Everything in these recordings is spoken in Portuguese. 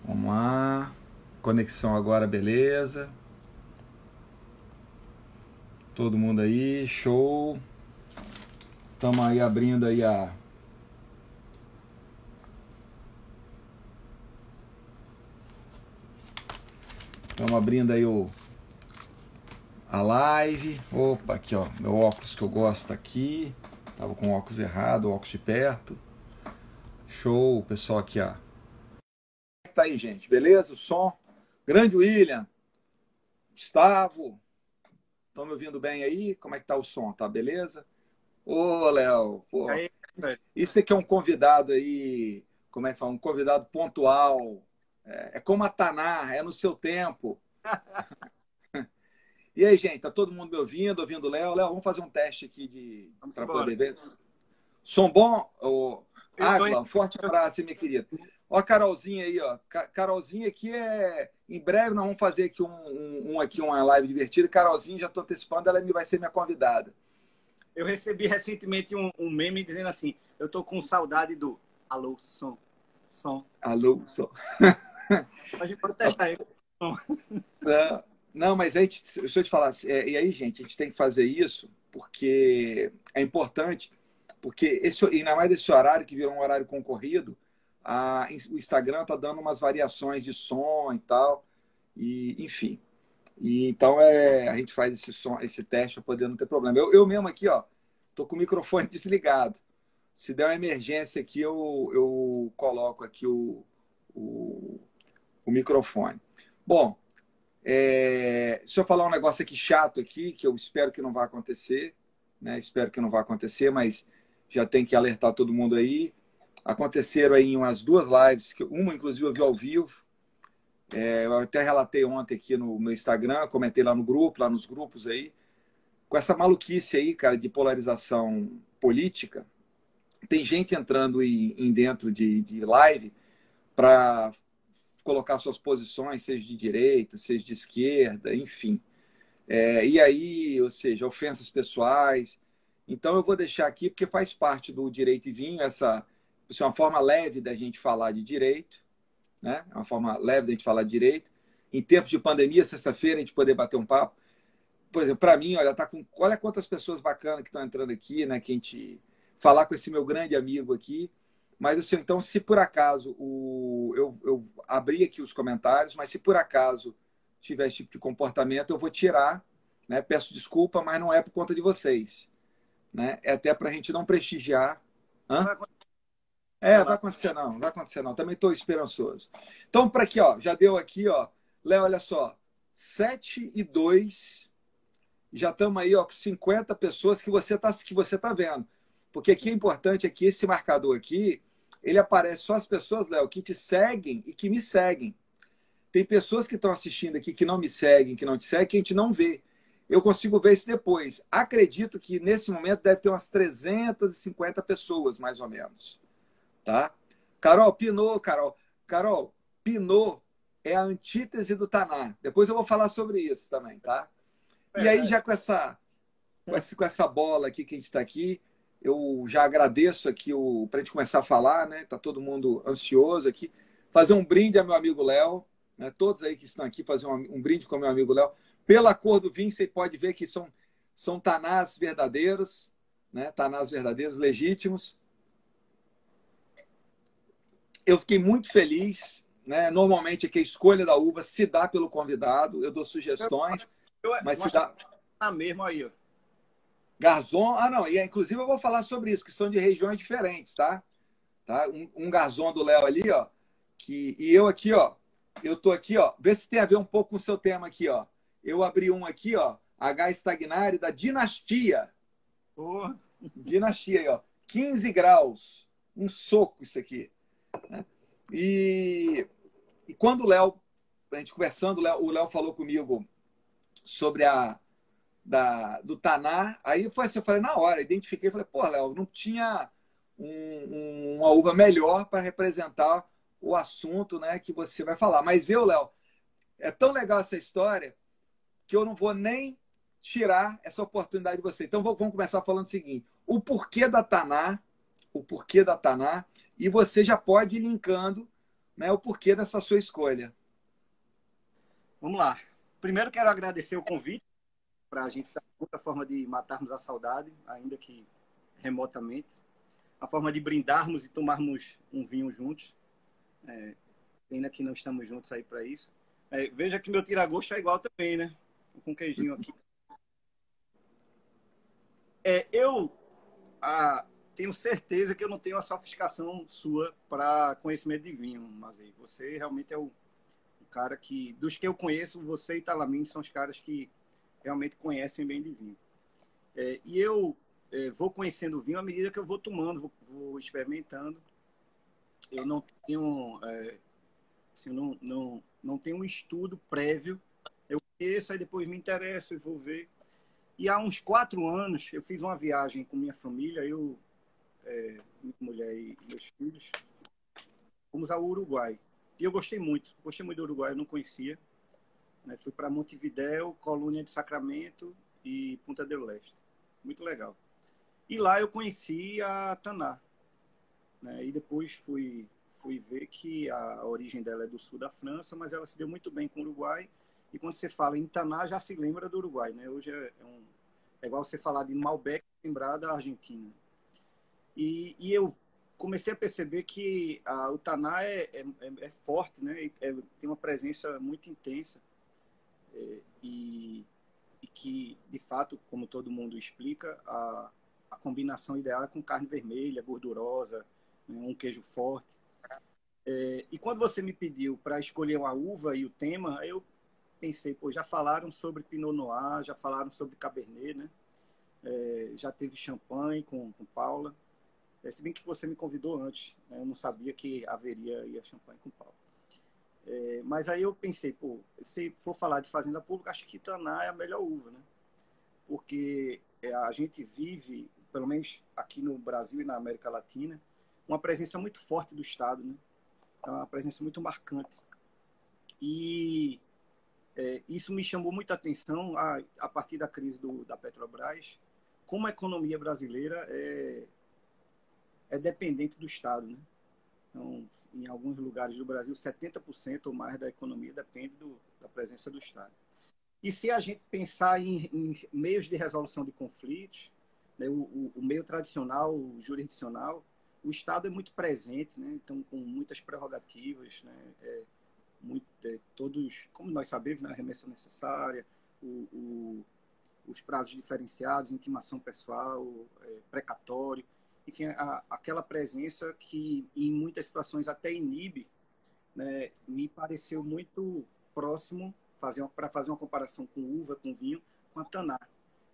Vamos lá. Conexão agora, beleza. Todo mundo aí, show. Estamos aí abrindo aí a... Estamos abrindo aí a live. Opa, aqui ó, meu óculos que eu gosto aqui. Tava com o óculos errado, o óculos de perto. Show, pessoal aqui ó. Tá aí, gente, beleza? O som. Grande William. Gustavo. Estão me ouvindo bem aí? Como é que tá o som? Tá beleza? Ô, Léo, pô, Aí, isso aqui é um convidado aí, como é que fala? Um convidado pontual. É como a Taná, é no seu tempo. E aí, gente, tá todo mundo me ouvindo? Ouvindo o Léo? Léo, vamos fazer um teste aqui vamos para embora. poder ver. Som bom? Eu tô Água, um forte abraço, minha querida. Ó a Carolzinha aí, ó. Carolzinha aqui é... Em breve nós vamos fazer aqui uma live divertida. Carolzinha, já estou antecipando, ela vai ser minha convidada. Eu recebi recentemente um meme dizendo assim: eu tô com saudade do alô, som, som. Alô, som. A gente pode testar aí. Não, mas aí, deixa eu te falar, e aí, gente, a gente tem que fazer isso porque é importante, porque ainda mais desse horário, que virou um horário concorrido, o Instagram tá dando umas variações de som e tal, e enfim. E então a gente faz esse teste para poder não ter problema. Eu mesmo aqui, ó, tô com o microfone desligado. Se der uma emergência aqui, eu coloco aqui o, o microfone. Bom, deixa eu falar um negócio aqui chato aqui, que eu espero que não vá acontecer, né? Espero que não vá acontecer, mas já tem que alertar todo mundo aí. Aconteceram aí umas duas lives, uma inclusive eu vi ao vivo. Eu até relatei ontem aqui no meu Instagram, comentei lá no grupo, lá nos grupos aí, com essa maluquice aí, cara, de polarização política. Tem gente entrando em dentro de live para colocar suas posições, seja de direita, seja de esquerda, enfim. E aí, ou seja, ofensas pessoais. Então eu vou deixar aqui, porque faz parte do Direito e Vinho, isso é uma forma leve da gente falar de direito, né? É uma forma leve da gente falar de direito. Em tempos de pandemia, sexta-feira, a gente poder bater um papo. Por exemplo, para mim, olha quantas pessoas bacanas que estão entrando aqui, né? Que a gente falar com esse meu grande amigo aqui. Mas assim, então, se por acaso eu abri aqui os comentários, mas se por acaso tiver esse tipo de comportamento, eu vou tirar, né? Peço desculpa, mas não é por conta de vocês, né? É até para a gente não prestigiar. Não Hã? vai acontecer Vai lá. acontecer não, não vai acontecer não. Também estou esperançoso. Então, para aqui, ó, já deu aqui, ó. Léo, olha só, 7:02. Já estamos aí, ó, com 50 pessoas que você tá vendo. Porque aqui é importante é que esse marcador aqui, ele aparece só as pessoas, Léo, que te seguem e que me seguem. Tem pessoas que estão assistindo aqui que não me seguem, que não te seguem, que a gente não vê. Eu consigo ver isso depois. Acredito que nesse momento deve ter umas 350 pessoas, mais ou menos. Tá? Carol, Pinot é a antítese do Taná. Depois eu vou falar sobre isso também, tá? E aí, Verdade. já com essa bola aqui que a gente está aqui, eu já agradeço aqui para a gente começar a falar, né? Tá todo mundo ansioso aqui. Fazer um brinde ao meu amigo Léo, né? Todos aí que estão aqui, fazer um brinde com o meu amigo Léo. Pela cor do vinho, você pode ver que são tanás verdadeiros, né? Tanás verdadeiros, legítimos. Eu fiquei muito feliz, né? Normalmente aqui a escolha da uva se dá pelo convidado, eu dou Eu, sugestões, mas eu se acho que dá. tá mesmo aí, ó. Garzon, não, e inclusive eu vou falar sobre isso, que são de regiões diferentes, tá? Um Garzon do Léo ali, ó, e eu aqui, ó, eu tô aqui, ó, vê se tem a ver um pouco com o seu tema aqui, ó. Eu abri um aqui, ó, H. Stagnari da Dinastia. Pô, Dinastia aí, ó, 15 graus. Um soco isso aqui, né? E quando a gente conversando, o Léo falou comigo sobre do Taná. Aí foi assim, eu falei, na hora, identifiquei, falei, pô, Léo, não tinha uma uva melhor para representar o assunto, né, que você vai falar. Mas eu, Léo, é tão legal essa história que eu não vou nem tirar essa oportunidade de você. Então vamos começar falando o seguinte: o porquê da Taná, e você já pode ir linkando né, o porquê dessa sua escolha. Vamos lá. Primeiro quero agradecer o convite para a gente estar outra forma de matarmos a saudade, ainda que remotamente. A forma de brindarmos e tomarmos um vinho juntos. Pena que não estamos juntos aí para isso. Veja que meu tira-gosto é igual também, né? Com queijinho aqui. Eu tenho certeza que eu não tenho a sofisticação sua para conhecimento de vinho, mas aí você realmente é o cara que, dos que eu conheço, você e Talamin são os caras que realmente conhecem bem de vinho. E eu vou conhecendo o vinho à medida que eu vou tomando, vou experimentando. Eu não tenho, assim, não tenho um estudo prévio. Eu conheço, aí depois me interesso e vou ver. E há uns 4 anos, eu fiz uma viagem com minha família, minha mulher e meus filhos. Fomos ao Uruguai. E eu gostei muito do Uruguai, eu não conhecia. Fui para Montevidéu, Colônia de Sacramento e Punta del Este. Muito legal. E lá eu conheci a Taná. E depois fui ver que a origem dela é do sul da França, mas ela se deu muito bem com o Uruguai. E quando você fala em Taná, já se lembra do Uruguai. Hoje é igual você falar de Malbec, lembrar da Argentina. E eu comecei a perceber que o Taná é forte, né? Tem uma presença muito intensa. E que, de fato, como todo mundo explica, a combinação ideal é com carne vermelha, gordurosa, né? Um queijo forte. E quando você me pediu para escolher uma uva e o tema, eu pensei, já falaram sobre Pinot Noir, já falaram sobre Cabernet, né? Já teve champanhe com Paula. Se bem que você me convidou antes, né? Eu não sabia que haveria champanhe com Paula. Mas aí eu pensei, se for falar de fazenda pública, acho que Taná é a melhor uva, né? Porque a gente vive, pelo menos aqui no Brasil e na América Latina, uma presença muito forte do Estado, né? É uma presença muito marcante. E isso me chamou muita atenção a partir da crise da Petrobras, como a economia brasileira é dependente do Estado, né? Então, em alguns lugares do Brasil, 70% ou mais da economia depende da presença do Estado. E se a gente pensar em meios de resolução de conflitos, né, o meio tradicional, o jurisdicional, o Estado é muito presente, né? Então, com muitas prerrogativas, né? Todos, como nós sabemos, né, a remessa necessária, os prazos diferenciados, intimação pessoal, precatório, enfim, aquela presença que em muitas situações até inibe, né, me pareceu muito próximo, para fazer uma comparação com uva, com vinho, com a Taná,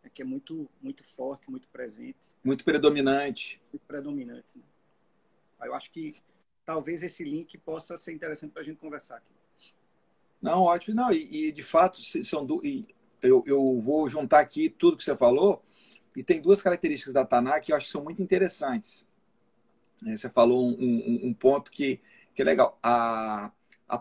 né, que é muito, muito forte, muito presente. Muito predominante. Muito predominante. Né? Eu acho que talvez esse link possa ser interessante para a gente conversar aqui. Não, ótimo. Não, e de fato, eu vou juntar aqui tudo que você falou, e tem 2 características da Taná que eu acho que são muito interessantes. Você falou um ponto que é legal. A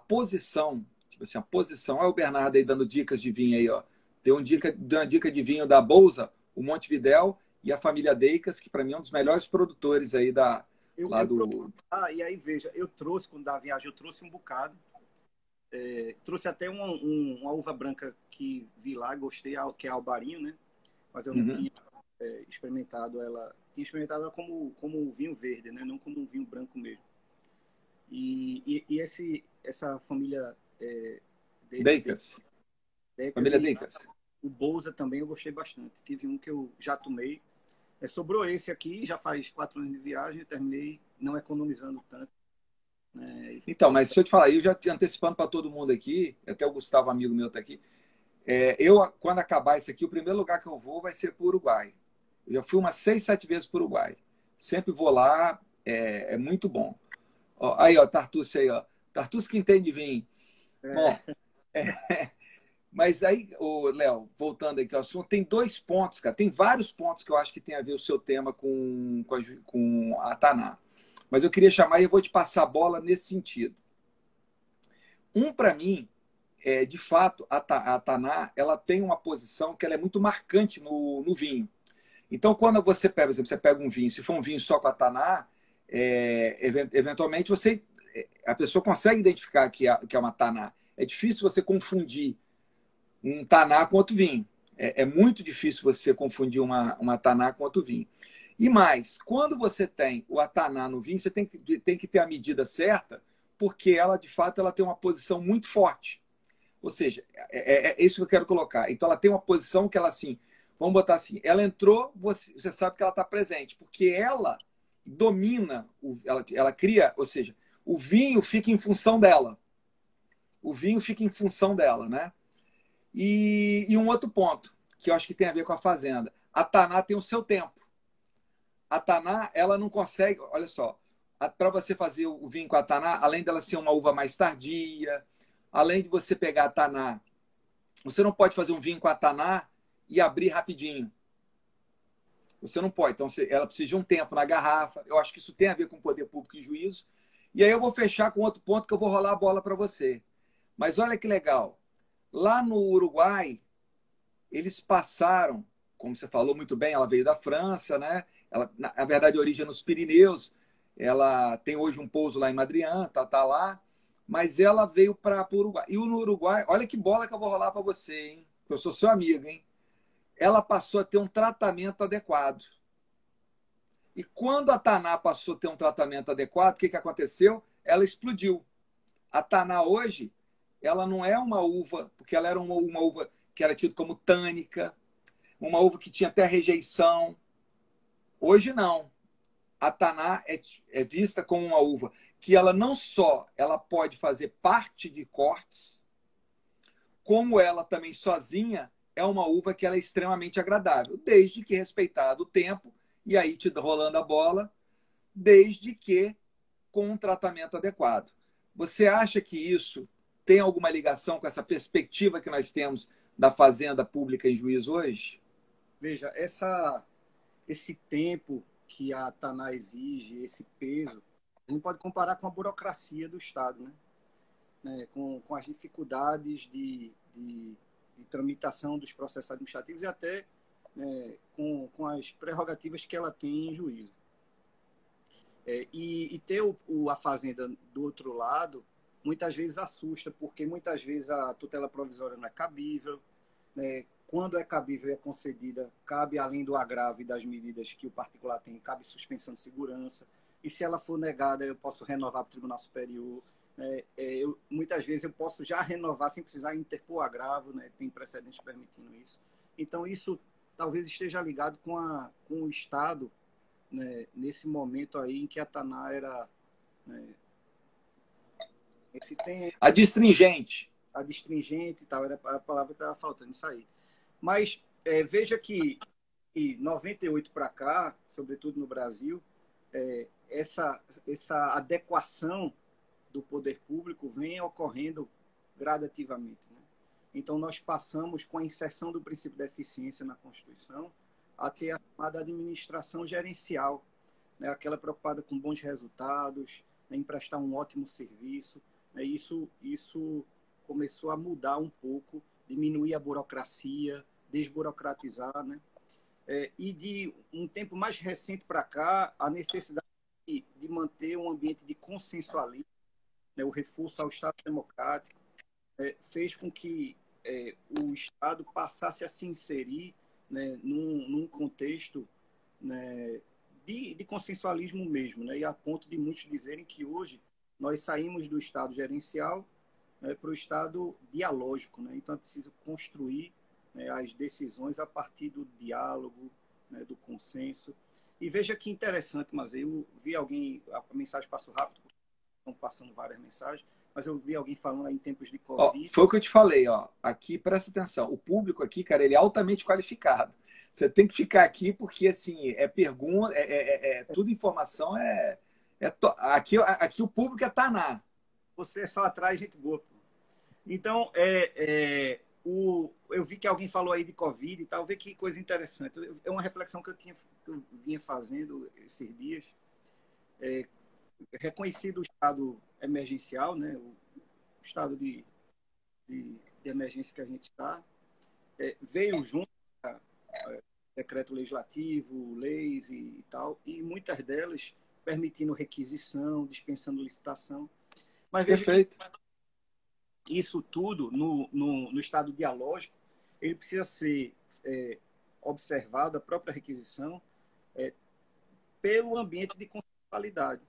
posição, tipo assim, a posição. Olha o Bernardo aí dando dicas de vinho aí, ó. Deu uma dica de vinho da Bolsa, o Montevidéu e a família Deicas, que para mim é um dos melhores produtores aí do... E aí, veja, eu trouxe, quando da viagem, eu trouxe um bocado. Trouxe até uma uva branca que vi lá, gostei, que é Albarinho, né? Mas eu não tinha experimentado ela. Tinha experimentado ela como vinho verde, né? Não como um vinho branco mesmo. E essa família Deicas. Família Deicas. O Bolsa também eu gostei bastante. Tive um que eu já tomei. Sobrou esse aqui, já faz 4 anos de viagem, eu terminei não economizando tanto. Então, mas se eu te falar, eu já te antecipando para todo mundo aqui, até o Gustavo, amigo meu, está aqui. Quando acabar isso aqui, o primeiro lugar que eu vou vai ser para o Uruguai. Eu já fui umas 6, 7 vezes para o Uruguai. Sempre vou lá, é muito bom. Ó, aí, ó, Tartuce aí, ó. Tartuce que entende vinho. Bom, mas aí, Léo, voltando aqui ao assunto, tem 2 pontos, cara. Tem vários pontos que eu acho que tem a ver o seu tema com a Taná. Mas eu queria chamar e eu vou te passar a bola nesse sentido. Para mim, de fato, a Taná, ela tem uma posição que ela é muito marcante no vinho. Então, quando você pega, por exemplo, um vinho, se for um vinho só com a Taná, eventualmente você a pessoa consegue identificar que é uma taná. É difícil você confundir um taná com outro vinho. É muito difícil você confundir uma taná com outro vinho. E mais, quando você tem o ataná no vinho, você tem que ter a medida certa, porque ela, de fato, ela tem uma posição muito forte. Ou seja, é isso que eu quero colocar. Então, ela tem uma posição que ela, assim, vamos botar assim, ela entrou, você sabe que ela está presente, porque ela domina, ela cria, ou seja, o vinho fica em função dela. O vinho fica em função dela, né? E um outro ponto, que eu acho que tem a ver com a fazenda. A taná tem o seu tempo. A taná, ela não consegue, olha só, para você fazer o vinho com a taná, além dela ser uma uva mais tardia, além de você pegar a taná, você não pode fazer um vinho com a taná e abrir rapidinho. Você não pode. Então, ela precisa de um tempo na garrafa. Eu acho que isso tem a ver com poder público e juízo. E aí eu vou fechar com outro ponto que eu vou rolar a bola para você. Mas olha que legal. Lá no Uruguai, eles passaram, como você falou muito bem, ela veio da França, né? Ela, na verdade, a origem é nos Pirineus. Ela tem hoje um pouso lá em Madrian, tá lá. Mas ela veio para o Uruguai. E no Uruguai, olha que bola que eu vou rolar para você, hein? Eu sou seu amigo, hein? Ela passou a ter um tratamento adequado. E quando a taná passou a ter um tratamento adequado, o que aconteceu? Ela explodiu. A taná hoje, ela não é uma uva, porque ela era uma uva que era tida como tânica, uma uva que tinha até rejeição. Hoje não. A taná é vista como uma uva que ela não só ela pode fazer parte de cortes, como ela também sozinha é uma uva que ela é extremamente agradável, desde que respeitado o tempo, e aí te rolando a bola, desde que com um tratamento adequado. Você acha que isso tem alguma ligação com essa perspectiva que nós temos da fazenda pública em Juiz hoje? Veja, esse tempo que a TANA exige, esse peso, a gente pode comparar com a burocracia do Estado, né? Com as dificuldades de tramitação dos processos administrativos e até, né, com as prerrogativas que ela tem em juízo. E ter a fazenda do outro lado, muitas vezes assusta, porque muitas vezes a tutela provisória não é cabível, né? Quando é cabível e é concedida, cabe, além do agravo e das medidas que o particular tem, cabe suspensão de segurança. E se ela for negada, eu posso renovar para o Tribunal Superior. Muitas vezes eu posso já renovar sem precisar interpor agravo, né? Tem precedentes permitindo isso. Então, isso talvez esteja ligado com o Estado, né? Nesse momento aí em que a TANA era... Né? A distringente. A distringente e tal, era a palavra que estava faltando, isso aí. Mas veja que de 98 para cá, sobretudo no Brasil, essa adequação do poder público vem ocorrendo gradativamente, né? Então, nós passamos, com a inserção do princípio da eficiência na Constituição, a ter a chamada administração gerencial, né? Aquela preocupada com bons resultados, né? Em prestar um ótimo serviço, né? Isso começou a mudar um pouco, diminuir a burocracia, desburocratizar, né? E de um tempo mais recente para cá, a necessidade de manter um ambiente de consensualismo, né? O reforço ao Estado democrático, fez com que o Estado passasse a se inserir, né, num contexto, né, de consensualismo mesmo, né? E a ponto de muitos dizerem que hoje nós saímos do Estado gerencial, né, para o Estado dialógico, né? Então é preciso construir, né, as decisões a partir do diálogo, né, do consenso. E veja que interessante, mas eu vi alguém, a mensagem passou rápido, estão passando várias mensagens, mas eu vi alguém falando aí em tempos de Covid. Foi o que eu te falei, ó. Aqui, presta atenção. O público aqui, cara, ele é altamente qualificado. Você tem que ficar aqui porque, assim, é pergunta, tudo informação, aqui o público é Taná. Você só atrai gente boa, pô. Então, eu vi que alguém falou aí de Covid e tal, vê que coisa interessante. É uma reflexão que eu vinha fazendo esses dias. Reconhecido o estado emergencial, né? O estado de emergência que a gente está, veio junto decreto legislativo, leis e tal, e muitas delas permitindo requisição, dispensando licitação. Mas veja que Perfeito. isso tudo, no estado dialógico, ele precisa ser observado, a própria requisição, pelo ambiente de constitucionalidade.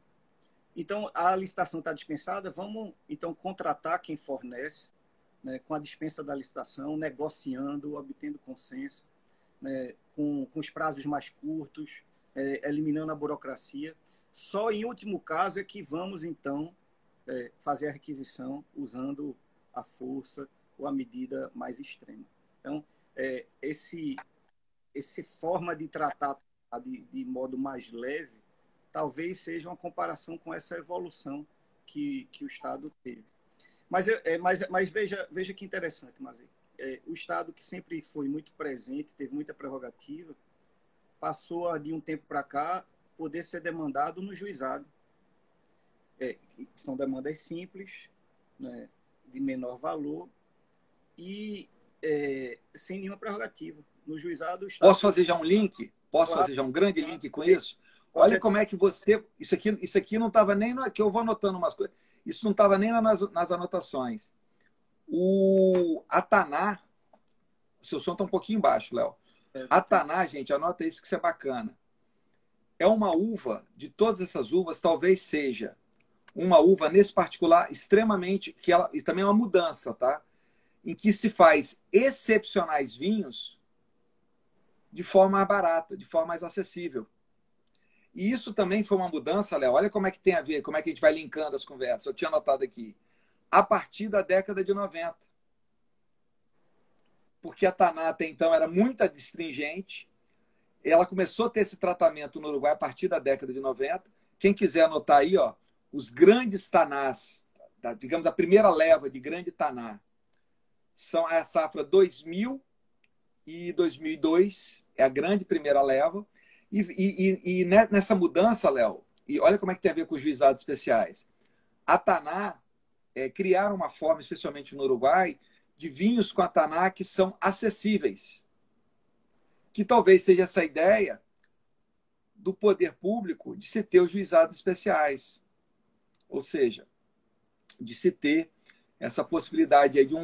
Então, a licitação está dispensada, vamos, então, contratar quem fornece, né, com a dispensa da licitação, negociando, obtendo consenso, né, com os prazos mais curtos, eliminando a burocracia. Só em último caso é que vamos, então, fazer a requisição usando a força ou a medida mais extrema. Então, essa forma de tratar de modo mais leve talvez seja uma comparação com essa evolução que o Estado teve. Mas veja que interessante, Mazei. O Estado, que sempre foi muito presente, teve muita prerrogativa, passou de um tempo para cá poder ser demandado no juizado. São demandas simples, né, de menor valor e sem nenhuma prerrogativa. No juizado, o Estado... Posso fazer já um link? Posso fazer já um grande link com isso? Olha como é que você... Isso aqui não estava nem... Que eu vou anotando umas coisas. Isso não estava nem nas anotações. O Ataná... O seu som está um pouquinho baixo, Léo. Ataná, gente, anota isso que isso é bacana. É uma uva, de todas essas uvas, talvez seja uma uva, nesse particular, extremamente... que ela também é uma mudança, tá? Em que se faz excepcionais vinhos de forma mais barata, de forma mais acessível. E isso também foi uma mudança, Léo. Olha como é que tem a ver, como é que a gente vai linkando as conversas. Eu tinha anotado aqui. A partir da década de 90. Porque a Taná até então era muito adstringente. Ela começou a ter esse tratamento no Uruguai a partir da década de 90. Quem quiser anotar aí, ó, os grandes Tanás, digamos a primeira leva de grande Taná, são a safra 2000 e 2002, é a grande primeira leva. E nessa mudança, Léo, e olha como é que tem a ver com os juizados especiais. A Taná criaram uma forma, especialmente no Uruguai, de vinhos com a Taná que são acessíveis. Que talvez seja essa ideia do poder público de se ter os juizados especiais. Ou seja, de se ter essa possibilidade aí de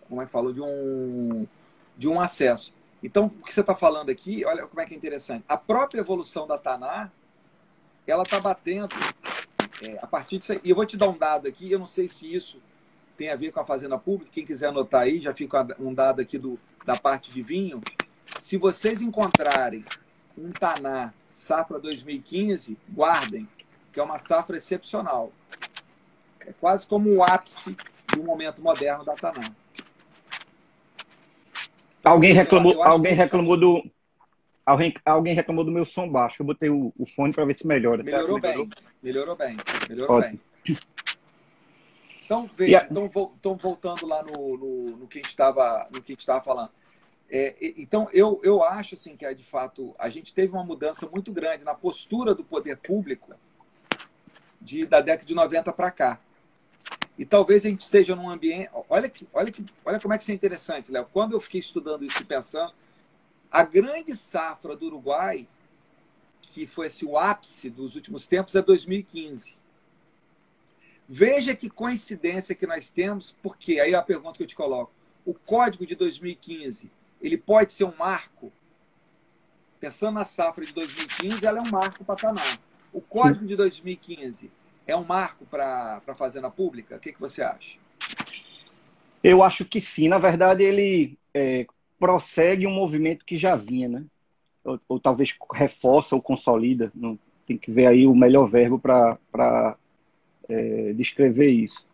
como é que falou, de um acesso. Então, o que você está falando aqui, olha como é que é interessante. A própria evolução da Taná, ela está batendo a partir disso aí. E eu vou te dar um dado aqui, eu não sei se isso tem a ver com a fazenda pública, quem quiser anotar aí, já fica um dado aqui da parte de vinho. Se vocês encontrarem um Taná safra 2015, guardem, que é uma safra excepcional. É quase como o ápice do momento moderno da Taná. Alguém reclamou do meu som baixo. Eu botei o fone para ver se melhora. Melhorou bem. Então, veja, então voltando lá no que a gente estava falando. Então, eu acho assim, que, de fato, a gente teve uma mudança muito grande na postura do poder público da década de 90 para cá. E talvez a gente esteja num ambiente... Olha como é que isso é interessante, Léo. Quando eu fiquei estudando isso e pensando, a grande safra do Uruguai, que foi o ápice dos últimos tempos, é 2015. Veja que coincidência que nós temos, porque aí é a pergunta que eu te coloco. O código de 2015, ele pode ser um marco? Pensando na safra de 2015, ela é um marco para a Taná. O código de 2015 é um marco para a fazenda pública? O que você acha? Eu acho que sim. Na verdade, ele prossegue um movimento que já vinha, né? Ou talvez reforça ou consolida. Não, tem que ver aí o melhor verbo para descrever isso.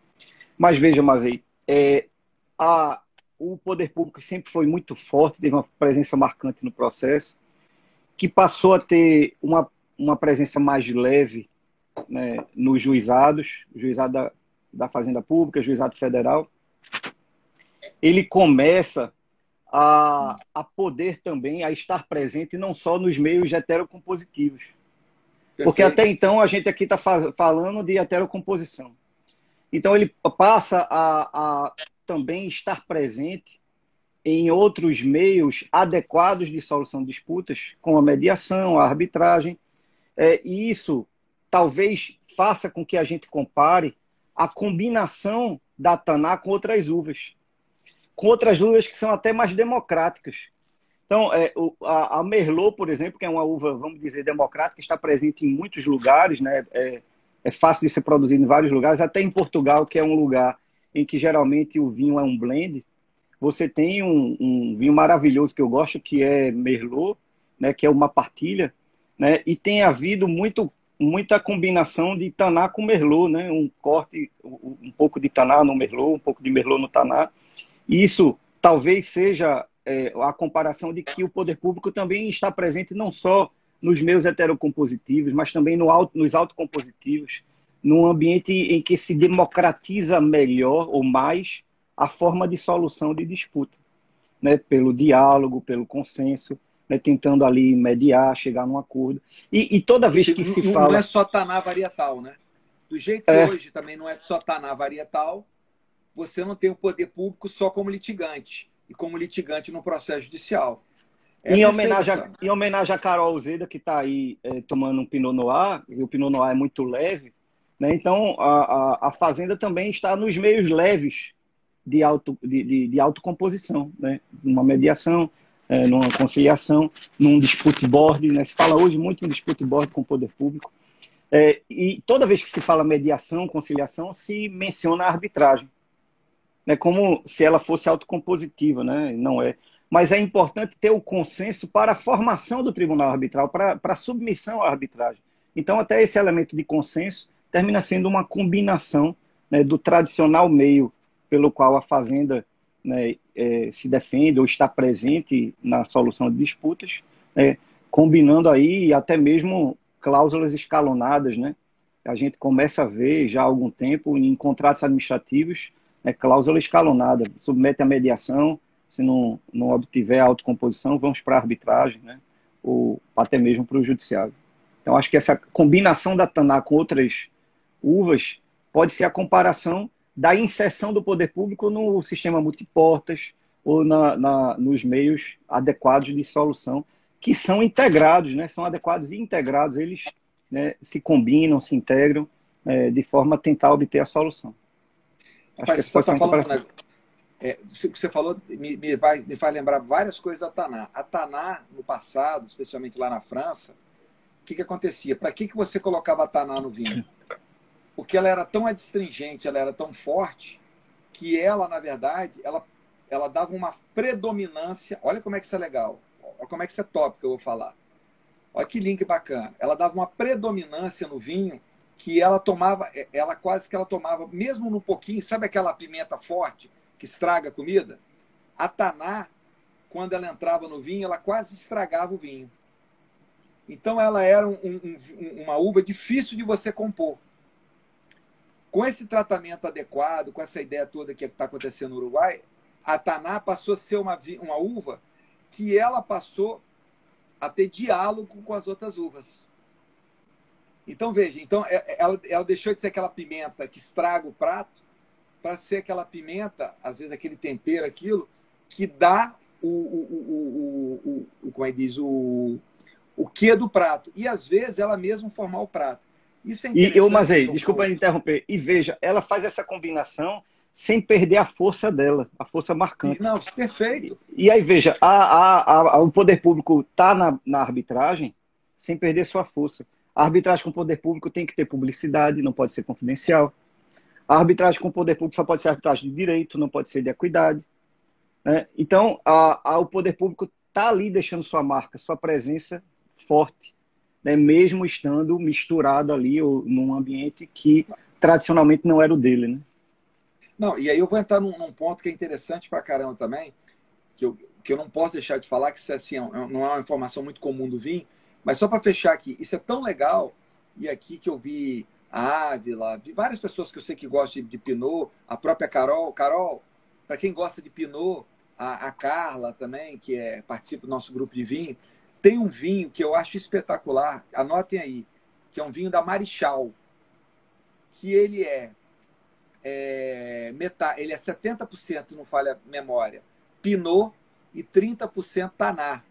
Mas veja, Mazei, o poder público sempre foi muito forte, teve uma presença marcante no processo, que passou a ter uma presença mais leve, né, nos juizados, juizado da Fazenda Pública, juizado federal. Ele começa a poder também a estar presente não só nos meios heterocompositivos. Perfeito. Porque até então a gente aqui está falando de heterocomposição. Então ele passa a também estar presente em outros meios adequados de solução de disputas, como a mediação, a arbitragem. E isso talvez faça com que a gente compare a combinação da Taná com outras uvas que são até mais democráticas. Então, a Merlot, por exemplo, que é uma uva, vamos dizer, democrática, está presente em muitos lugares, né? É fácil de ser produzido em vários lugares, até em Portugal, que é um lugar em que geralmente o vinho é um blend. Você tem um vinho maravilhoso que eu gosto, que é Merlot, né? Que é uma partilha, né? E tem havido muita combinação de Taná com Merlot, né? Um corte, um pouco de Taná no Merlot, um pouco de Merlot no Taná. Isso talvez seja a comparação de que o poder público também está presente não só nos meios heterocompositivos, mas também nos autocompositivos, num ambiente em que se democratiza melhor ou mais a forma de solução de disputa, né? Pelo diálogo, pelo consenso, né? Tentando ali mediar, chegar num acordo. E toda vez que se fala... Não é só Taná varietal, né? Do jeito que hoje também não é só Taná varietal, você não tem o poder público só como litigante, e como litigante no processo judicial. Em homenagem a Carol Alzeda, que está aí tomando um Pinot Noir, e o Pinot Noir é muito leve, né? Então a Fazenda também está nos meios leves de autocomposição, né? Numa mediação, numa conciliação, num dispute board, né? Se fala hoje muito em dispute board com o poder público. E toda vez que se fala mediação, conciliação, se menciona a arbitragem, né, como se ela fosse autocompositiva, né? Não é. Mas é importante ter o consenso para a formação do tribunal arbitral, para a submissão à arbitragem. Então, até esse elemento de consenso termina sendo uma combinação, né, do tradicional meio pelo qual a Fazenda, né, se defende ou está presente na solução de disputas, né, combinando aí até mesmo cláusulas escalonadas, né? A gente começa a ver já há algum tempo em contratos administrativos, cláusula escalonada, submete à mediação, se não obtiver a autocomposição, vamos para a arbitragem, né? Ou até mesmo para o judiciário. Então, acho que essa combinação da Taná com outras uvas pode ser a comparação da inserção do poder público no sistema multiportas ou nos meios adequados de solução, que são integrados, né? São adequados e integrados, eles, né, se combinam, se integram, de forma a tentar obter a solução. Rapaz, você está falando, né? O que você falou me faz lembrar várias coisas da Taná. A Taná, no passado, especialmente lá na França, o que acontecia? Para que você colocava a Taná no vinho? Porque ela era tão adstringente, ela era tão forte, que ela, na verdade, ela dava uma predominância. Olha como é que isso é legal. Olha como é que isso é top que eu vou falar. Olha que link bacana. Ela dava uma predominância no vinho que ela tomava, quase que ela tomava, mesmo num pouquinho, sabe aquela pimenta forte que estraga a comida? A Taná, quando ela entrava no vinho, ela quase estragava o vinho. Então ela era uma uva difícil de você compor. Com esse tratamento adequado, com essa ideia toda que está acontecendo no Uruguai, a Taná passou a ser uma uva que ela passou a ter diálogo com as outras uvas. Então, veja, ela deixou de ser aquela pimenta que estraga o prato para ser aquela pimenta, às vezes aquele tempero, aquilo, que dá como é que diz, o quê do prato. E, às vezes, ela mesma formar o prato. Isso é interessante. Mas aí, desculpa interromper. E veja, ela faz essa combinação sem perder a força dela, a força marcante. Não, perfeito. E aí, veja, o poder público está na arbitragem sem perder sua força. A arbitragem com o poder público tem que ter publicidade, não pode ser confidencial. A arbitragem com o poder público só pode ser arbitragem de direito, não pode ser de equidade, né? Então, o poder público está ali deixando sua marca, sua presença forte, né? Mesmo estando misturado ali ou num ambiente que tradicionalmente não era o dele, né? Não, e aí eu vou entrar num ponto que é interessante pra caramba também, que eu não posso deixar de falar, que isso assim, não é uma informação muito comum do vinho, mas só para fechar aqui, isso é tão legal, e aqui que eu vi a Ávila, vi várias pessoas que eu sei que gostam de Pinot, a própria Carol, para quem gosta de Pinot, a Carla também, que participa do nosso grupo de vinho, tem um vinho que eu acho espetacular, anotem aí, que é um vinho da Marichal, que ele é 70%, se não falha a memória, Pinot e 30% Taná.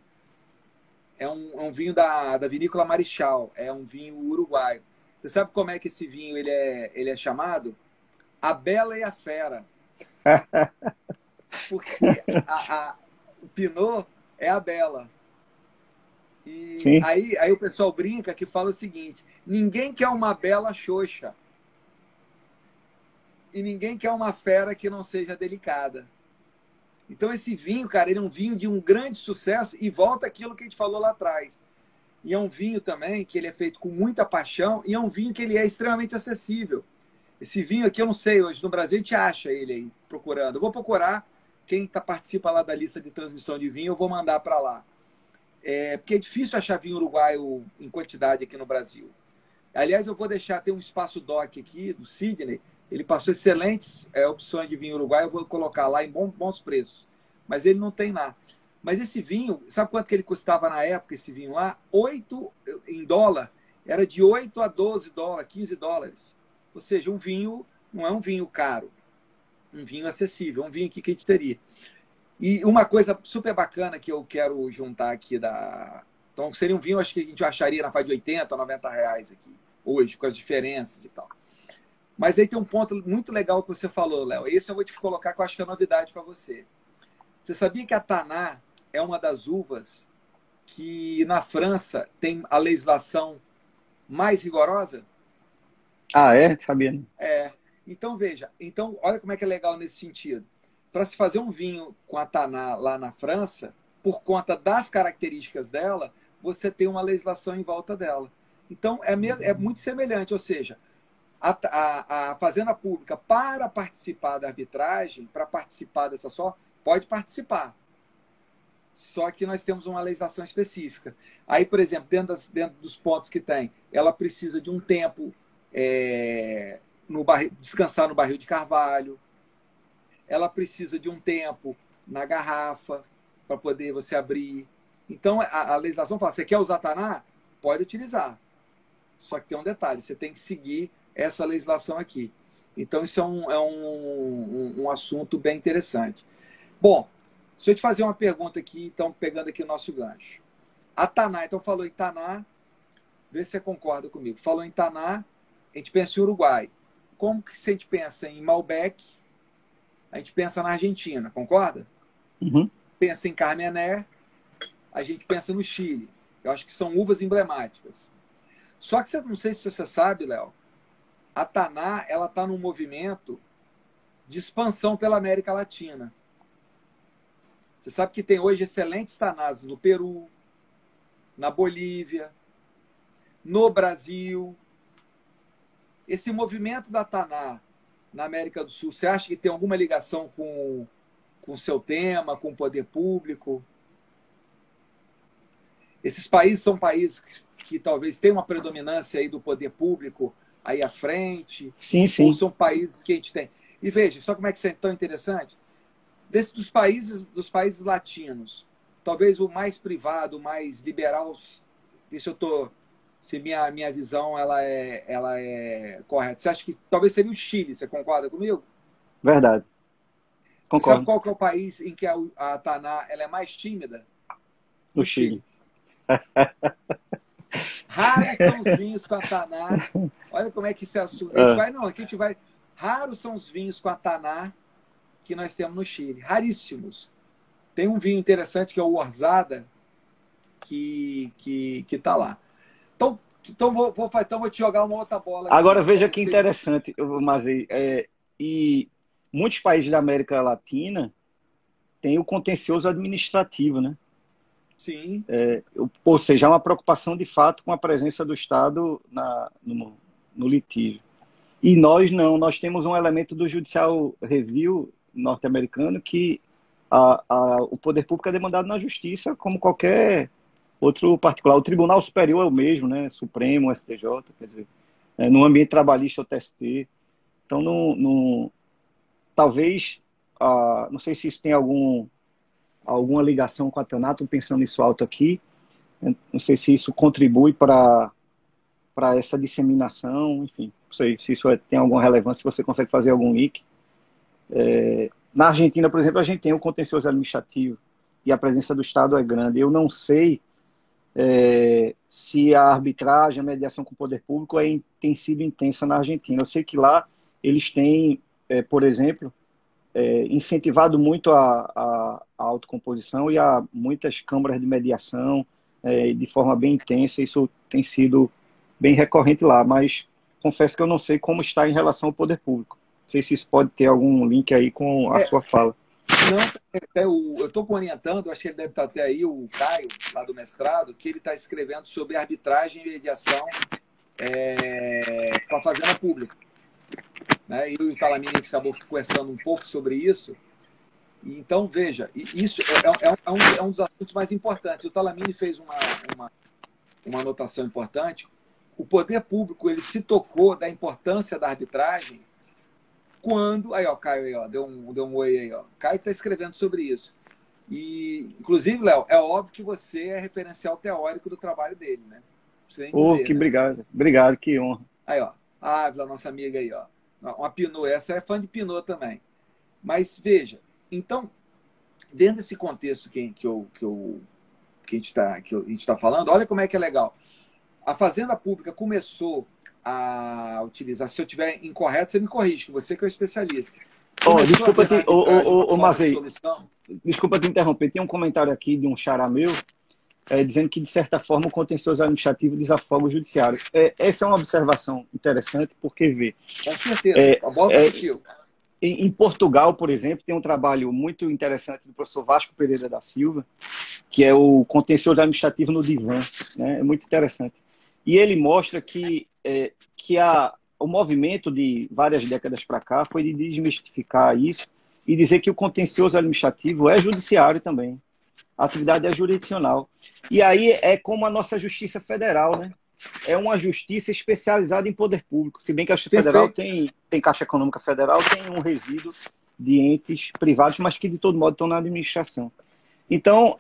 É um vinho da vinícola Marichal, é um vinho uruguaio. Você sabe como é que esse vinho ele é chamado? A Bela e a Fera. Porque o Pinot é a Bela. E Sim. aí o pessoal brinca que fala o seguinte: ninguém quer uma Bela xoxa. E ninguém quer uma fera que não seja delicada. Então esse vinho, cara, ele é um vinho de um grande sucesso e volta aquilo que a gente falou lá atrás. E é um vinho também que ele é feito com muita paixão e é um vinho que ele é extremamente acessível. Esse vinho aqui, eu não sei, hoje no Brasil a gente acha ele aí, procurando. Eu vou procurar quem participa lá da lista de transmissão de vinho, eu vou mandar para lá. Porque é difícil achar vinho uruguaio em quantidade aqui no Brasil. Aliás, eu vou deixar, tem um espaço doc aqui do Sidney, ele passou excelentes opções de vinho uruguaio, eu vou colocar lá em bons preços. Mas ele não tem lá. Mas esse vinho, sabe quanto que ele custava na época, esse vinho lá? 8 em dólar, era de 8 a 12 dólares, 15 dólares. Ou seja, um vinho, não é um vinho caro, um vinho acessível, um vinho aqui que a gente teria. E uma coisa super bacana que eu quero juntar aqui Então, seria um vinho, acho que a gente acharia na faixa de 80, 90 reais aqui, hoje, com as diferenças e tal. Mas aí tem um ponto muito legal que você falou, Léo. Esse eu vou te colocar, que eu acho que é novidade para você. Você sabia que a Taná é uma das uvas que na França tem a legislação mais rigorosa? Ah, é? Sabia, né? Então, veja. Então, olha como é que é legal nesse sentido. Para se fazer um vinho com a Taná lá na França, por conta das características dela, você tem uma legislação em volta dela. Então, é muito semelhante. Ou seja, a fazenda pública, para participar da arbitragem, para participar dessa pode participar. Só que nós temos uma legislação específica. Aí, por exemplo, dentro dos pontos que tem, ela precisa de um tempo descansar no barril de carvalho, ela precisa de um tempo na garrafa para poder você abrir. Então, a legislação fala, você quer usar Taná? Pode utilizar. Só que tem um detalhe, você tem que seguir essa legislação aqui. Então, isso é um assunto bem interessante. Bom, deixa eu te fazer uma pergunta aqui, então, pegando aqui o nosso gancho. A Taná, então falou em Taná, vê se você concorda comigo. Falou em Taná, a gente pensa em Uruguai. Como que se a gente pensa em Malbec, a gente pensa na Argentina, concorda? Uhum. Pensa em Carmené, a gente pensa no Chile. Eu acho que são uvas emblemáticas. Só que não sei se você sabe, Léo, a Taná, ela está num movimento de expansão pela América Latina. Você sabe que tem hoje excelentes Tanás no Peru, na Bolívia, no Brasil. Esse movimento da Taná na América do Sul, você acha que tem alguma ligação com o seu tema, com o poder público? Esses países são países que talvez tenham uma predominância aí do poder público aí à frente? Sim, Ou sim. são países que a gente tem? E veja, só como é que isso é tão interessante? Dos países latinos, talvez o mais privado, o mais liberal, se minha visão ela é correta. Você acha que talvez seria o Chile, você concorda comigo? Verdade. Você sabe Concordo. qual que é o país em que a Taná ela é mais tímida? No Chile. Raros são os vinhos com a Taná. Olha como é que isso é assunto. A gente vai. Raros são os vinhos com a Taná que nós temos no Chile. Raríssimos. Tem um vinho interessante que é o Orzada, que está lá. Então vou te jogar uma outra bola aqui. Agora veja que interessante, Mazei. E muitos países da América Latina têm o contencioso administrativo, né? Sim. Ou seja, há uma preocupação de fato com a presença do Estado no litígio. E nós não, nós temos um elemento do Judicial Review norte-americano que o poder público é demandado na justiça como qualquer outro particular. O Tribunal Superior é o mesmo, né? Supremo, STJ, quer dizer, no ambiente trabalhista, o TST. Então, talvez, não sei se isso tem alguma ligação com a Taná, estou pensando nisso alto aqui, não sei se isso contribui para essa disseminação, enfim, não sei se isso tem alguma relevância, se você consegue fazer algum link. Na Argentina, por exemplo, a gente tem o contencioso administrativo e a presença do Estado é grande. Eu não sei se a arbitragem, a mediação com o poder público tem sido intensa na Argentina. Eu sei que lá eles têm por exemplo, incentivado muito a autocomposição e a muitas câmaras de mediação de forma bem intensa. Isso tem sido bem recorrente lá, mas confesso que eu não sei como está em relação ao poder público. Não sei se isso pode ter algum link aí com a sua fala. Não, eu estou orientando, acho que ele deve estar até aí, o Caio, lá do mestrado, que ele está escrevendo sobre arbitragem e mediação com a Fazenda Pública. Né? E o Talamini acabou conversando um pouco sobre isso. Então, veja, isso é um dos assuntos mais importantes. O Talamini fez uma anotação importante. O poder público ele se tocou da importância da arbitragem quando... Aí, ó, Caio, aí, ó, deu um oi aí, ó. Caio está escrevendo sobre isso. E, inclusive, Léo, é óbvio que você é referencial teórico do trabalho dele, né? Sem dizer, que né? obrigado. Obrigado, que honra. Aí, ó, a Ávila, nossa amiga aí, ó. Uma Pinot, essa é fã de Pinot também. Mas, veja, então, dentro desse contexto que a gente está falando, olha como é que é legal. A Fazenda Pública começou a utilizar, se eu estiver incorreto, você me corrige, que você que é o especialista. Mazei, desculpa te interromper, tem um comentário aqui de um xará meu, dizendo que, de certa forma, o contencioso administrativo desafoga o judiciário. Essa é uma observação interessante, porque, vê... Com certeza, a bola está contigo. Em Portugal, por exemplo, tem um trabalho muito interessante do professor Vasco Pereira da Silva, que é o contencioso administrativo no divã, né? É muito interessante. E ele mostra que o movimento de várias décadas para cá foi de desmistificar isso e dizer que o contencioso administrativo é judiciário também. A atividade é jurisdicional. E aí é como a nossa Justiça Federal, né? É uma justiça especializada em poder público. Se bem que a Justiça Federal tem Caixa Econômica Federal, tem um resíduo de entes privados, mas que de todo modo estão na administração. Então,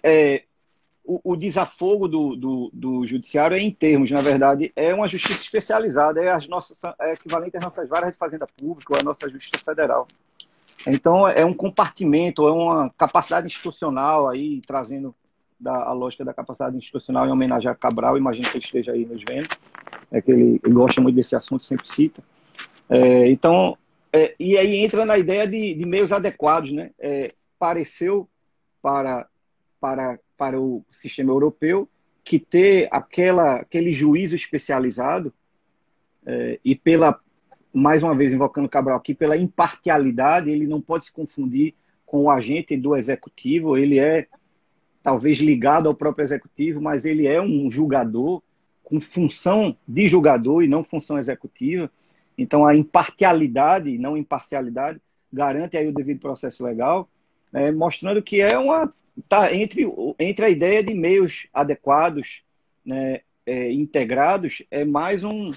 o desafogo do judiciário é em termos, na verdade, é uma justiça especializada, é equivalente às nossas varas de fazenda pública ou à nossa Justiça Federal. Então, é um compartimento, é uma capacidade institucional, aí trazendo a lógica da capacidade institucional em homenagem a Cabral, imagino que ele esteja aí nos vendo, que ele gosta muito desse assunto, sempre cita. Então, e aí entra na ideia de meios adequados, né? Pareceu para o sistema europeu que ter aquele juízo especializado e mais uma vez invocando Cabral aqui, pela imparcialidade, ele não pode se confundir com o agente do executivo, ele é talvez ligado ao próprio executivo, mas ele é um julgador com função de julgador e não função executiva. Então, a imparcialidade, não imparcialidade, garante aí o devido processo legal, mostrando que está entre a ideia de meios adequados, né, integrados, é mais um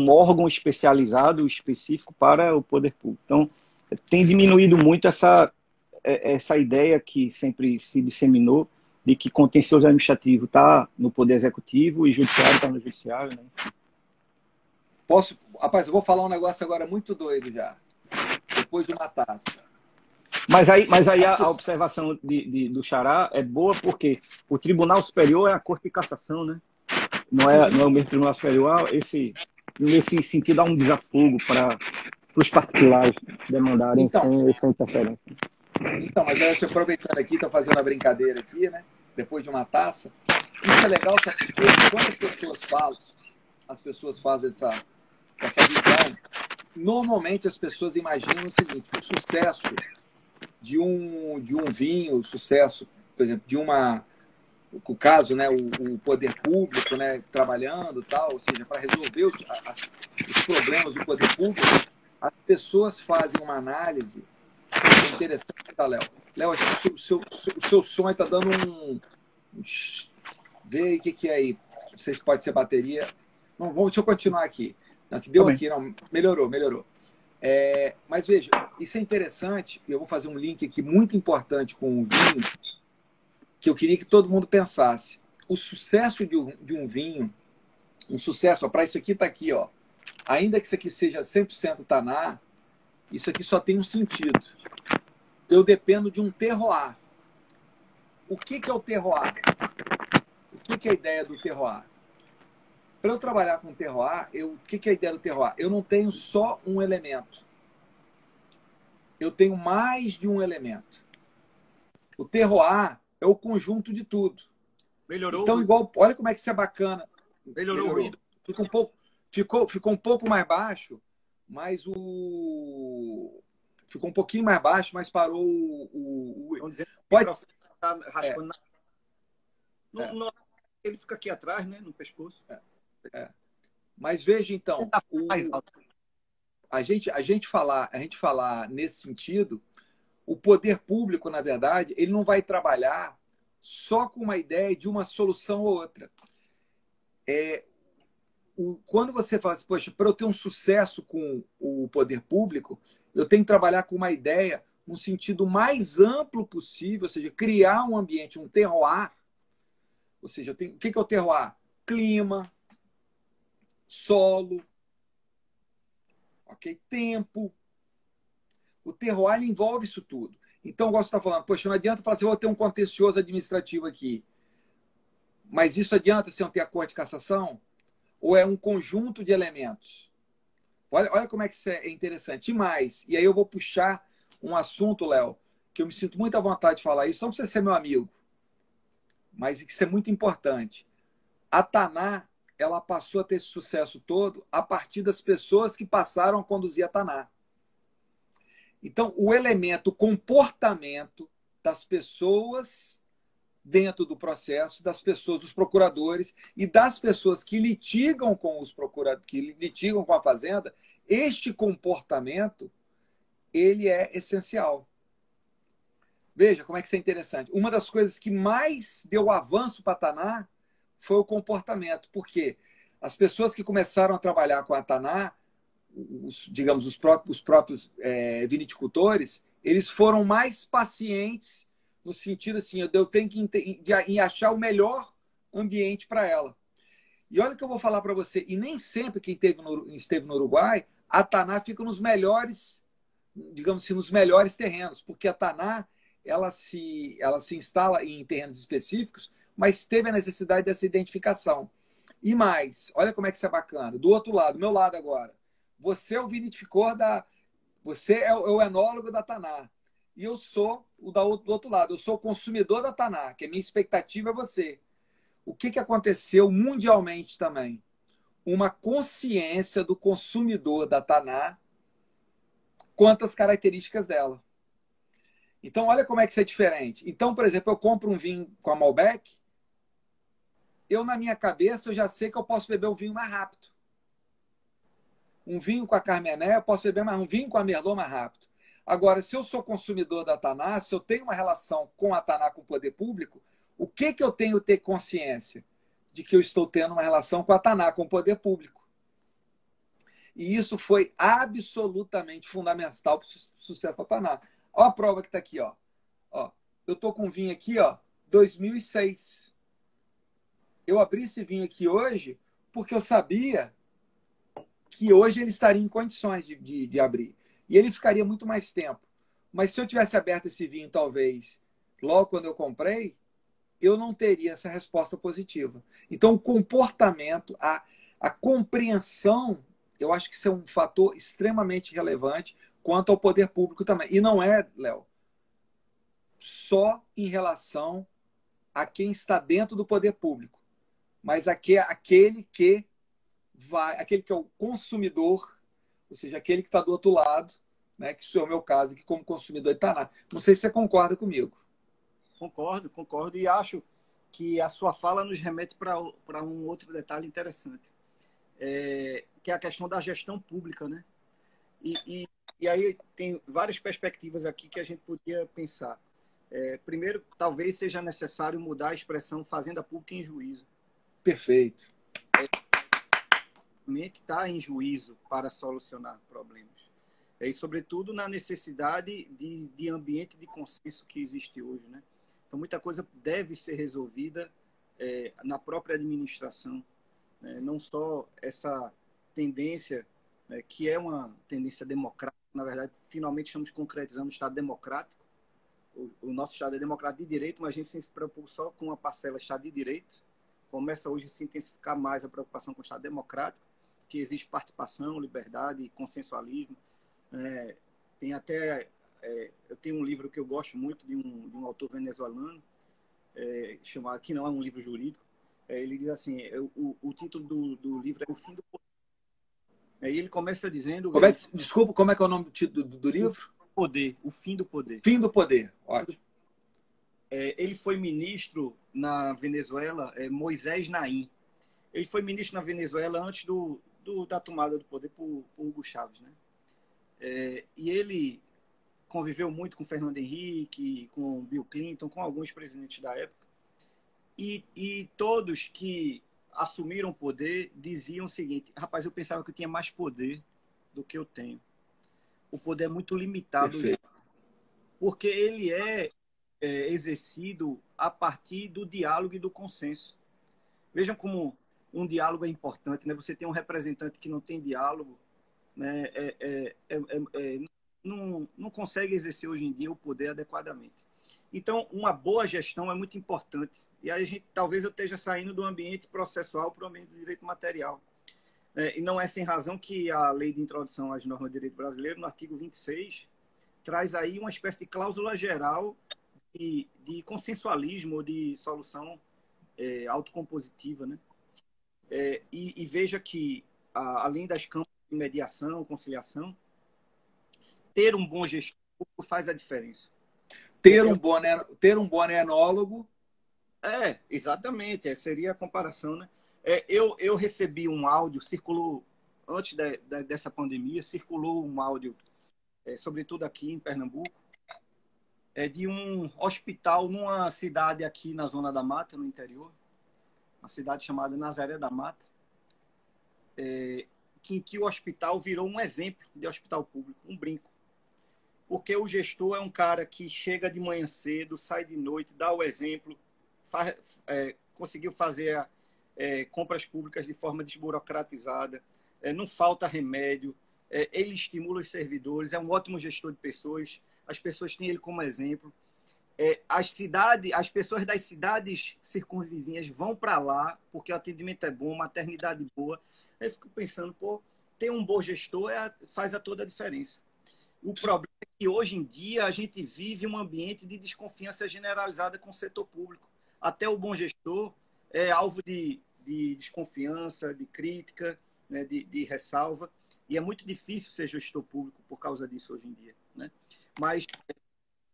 órgão especializado, específico para o poder público. Então, tem diminuído muito essa ideia que sempre se disseminou de que contencioso administrativo está no Poder Executivo e judiciário está no Judiciário. Né? Rapaz, eu vou falar um negócio agora muito doido já, depois de uma taça. Mas aí a observação do Xará é boa porque o Tribunal Superior é a Corte de Cassação, né? Não é o mesmo Tribunal Superior. Nesse sentido, há um desafogo para os particulares demandarem sem essa interferência. Então, mas eu estou aproveitando aqui, estou fazendo a brincadeira aqui, né? Depois de uma taça. Isso é legal, sabe? Porque quando as pessoas fazem essa visão, normalmente as pessoas imaginam o seguinte: o sucesso de um vinho, o sucesso, por exemplo, o caso, né, o poder público, né, trabalhando, tal, ou seja, para resolver os problemas do poder público, as pessoas fazem uma análise interessante, tá, Léo? Léo, acho que o seu som está dando vê aí o que é aí. Não sei se pode ser bateria. Não, deixa eu continuar aqui. Não, que deu aqui, não, melhorou. Mas veja, isso é interessante. Eu vou fazer um link aqui muito importante com o vinho, que eu queria que todo mundo pensasse. O sucesso de um vinho, um sucesso, para isso aqui está aqui, ó. Ainda que isso aqui seja 100% taná, isso aqui só tem um sentido. Eu dependo de um terroir. O que é o terroir? O que é a ideia do terroir? Para eu trabalhar com terroir, o que é a ideia do terroir? Eu não tenho só um elemento. eu tenho mais de um elemento. O terroir é o conjunto de tudo. Melhorou o Então, ruído. igual, olha como é que isso é bacana. Melhorou o ruído. Ficou um pouco mais baixo, mas o ficou um pouquinho mais baixo, mas parou Estão dizendo que o pode microfone está é, raspando. é, Ele fica aqui atrás, né? No pescoço. é. Mas veja então, Tá mais alto. a gente falar nesse sentido, o poder público, na verdade, ele não vai trabalhar só com uma ideia de uma solução ou outra. Quando você fala assim, poxa, para eu ter um sucesso com o poder público, eu tenho que trabalhar com uma ideia no sentido mais amplo possível, ou seja, criar um ambiente, um terroir. Ou seja, o que é o terroir? Clima, solo, ok? Tempo. O terroir envolve isso tudo. Então, gosto de estar falando, poxa, não adianta falar assim, eu vou ter um contencioso administrativo aqui. Mas isso adianta se não ter a Corte de Cassação? Ou é um conjunto de elementos? Olha como é que isso é interessante. E mais, e aí eu vou puxar um assunto, Léo, que eu me sinto muito à vontade de falar isso, não precisa ser meu amigo, mas isso é muito importante. A Taná, ela passou a ter esse sucesso todo a partir das pessoas que passaram a conduzir a Taná. Então, o elemento comportamento das pessoas dentro do processo, das pessoas, dos procuradores e das pessoas que litigam com os procuradores, que litigam com a fazenda, este comportamento ele é essencial. Veja como é que isso é interessante. Uma das coisas que mais deu avanço para a Taná foi o comportamento, porque as pessoas que começaram a trabalhar com a Taná, digamos, os próprios vinicultores, eles foram mais pacientes no sentido assim, eu tenho que achar o melhor ambiente para ela. E olha o que eu vou falar para você, e nem sempre quem esteve no Uruguai, a Taná fica nos melhores, digamos assim, nos melhores terrenos, porque a Taná ela se instala em terrenos específicos, mas teve a necessidade dessa identificação. E mais, olha como é que isso é bacana. Do outro lado, do meu lado agora, você é o vinificador você é o enólogo da Taná. E eu sou do outro lado, eu sou o consumidor da Taná, que a minha expectativa é você. O que aconteceu mundialmente também? Uma consciência do consumidor da Taná quanto às características dela. Então, olha como é que isso é diferente. Então, por exemplo, eu compro um vinho com a Malbec, na minha cabeça, eu já sei que eu posso beber o vinho mais rápido. Um vinho com a Carmené, eu posso beber mais um vinho com a Merlot mais rápido. Agora, se eu sou consumidor da Taná, se eu tenho uma relação com a Taná, com o poder público, o que eu tenho que ter consciência? De que eu estou tendo uma relação com a Taná, com o poder público. E isso foi absolutamente fundamental para o sucesso da Taná. Olha a prova que está aqui. Ó. Eu estou com um vinho aqui, 2006. Eu abri esse vinho aqui hoje porque eu sabia que hoje ele estaria em condições de abrir. E ele ficaria muito mais tempo. Mas se eu tivesse aberto esse vinho, talvez, logo quando eu comprei, eu não teria essa resposta positiva. Então, o comportamento, a compreensão, eu acho que isso é um fator extremamente relevante quanto ao poder público também. E não é, Léo, só em relação a quem está dentro do poder público, mas aquele que é o consumidor, ou seja, aquele que está do outro lado, né, que isso é o meu caso aqui como consumidor de Taná. Não sei se você concorda comigo. Concordo. E acho que a sua fala nos remete para um outro detalhe interessante, que é a questão da gestão pública, né? E aí tem várias perspectivas aqui que a gente podia pensar. Primeiro, talvez seja necessário mudar a expressão fazenda pública em juízo. Perfeito. Está em juízo para solucionar problemas. E, sobretudo, na necessidade de ambiente de consenso que existe hoje, né? Então, muita coisa deve ser resolvida na própria administração. Não só essa tendência, que é uma tendência democrática, na verdade, finalmente estamos concretizando o Estado democrático. O nosso Estado é democrático de direito, mas a gente se preocupa só com a parcela Estado de direito. Começa hoje a se intensificar mais a preocupação com o Estado democrático, que existe participação, liberdade, consensualismo. Tem até eu tenho um livro que eu gosto muito de um autor venezuelano, chamado, que não é um livro jurídico. Ele diz assim, o título do livro é O Fim do Poder. Aí ele começa dizendo... Desculpa, como é que é o nome do livro? O Fim do Poder. Fim do Poder, ótimo. Ele foi ministro na Venezuela, Moisés Naim. Ele foi ministro na Venezuela antes da tomada do poder por Hugo Chávez, né? E ele conviveu muito com Fernando Henrique, com Bill Clinton, com alguns presidentes da época. E todos que assumiram o poder diziam o seguinte: rapaz, eu pensava que eu tinha mais poder do que eu tenho. O poder é muito limitado, porque ele é exercido a partir do diálogo e do consenso. Vejam como um diálogo é importante, né? Você tem um representante que não tem diálogo, né? Não consegue exercer hoje em dia o poder adequadamente. Então, uma boa gestão é muito importante. E aí talvez eu esteja saindo do ambiente processual para o ambiente do direito material. E não é sem razão que a Lei de Introdução às Normas de Direito Brasileiro, no artigo 26, traz aí uma espécie de cláusula geral de consensualismo ou de solução autocompositiva, né? E veja que, além das câmaras de mediação, conciliação, ter um bom gestor faz a diferença. Ter um bom enólogo. Exatamente. Seria a comparação, né? Eu recebi um áudio, circulou, antes dessa pandemia, circulou um áudio, sobretudo aqui em Pernambuco, de um hospital numa cidade aqui na Zona da Mata, no interior, uma cidade chamada Nazaré da Mata, em que o hospital virou um exemplo de hospital público, um brinco. Porque o gestor é um cara que chega de manhã cedo, sai de noite, dá o exemplo, conseguiu fazer compras públicas de forma desburocratizada, não falta remédio, ele estimula os servidores, é um ótimo gestor de pessoas, as pessoas têm ele como exemplo. As pessoas das cidades circunvizinhas vão para lá, porque o atendimento é bom, maternidade boa. Aí eu fico pensando, ter um bom gestor faz toda a diferença. O problema é que hoje em dia a gente vive um ambiente de desconfiança generalizada com o setor público. Até o bom gestor é alvo de desconfiança, de crítica, né, de ressalva. E é muito difícil ser gestor público por causa disso hoje em dia, né? Mas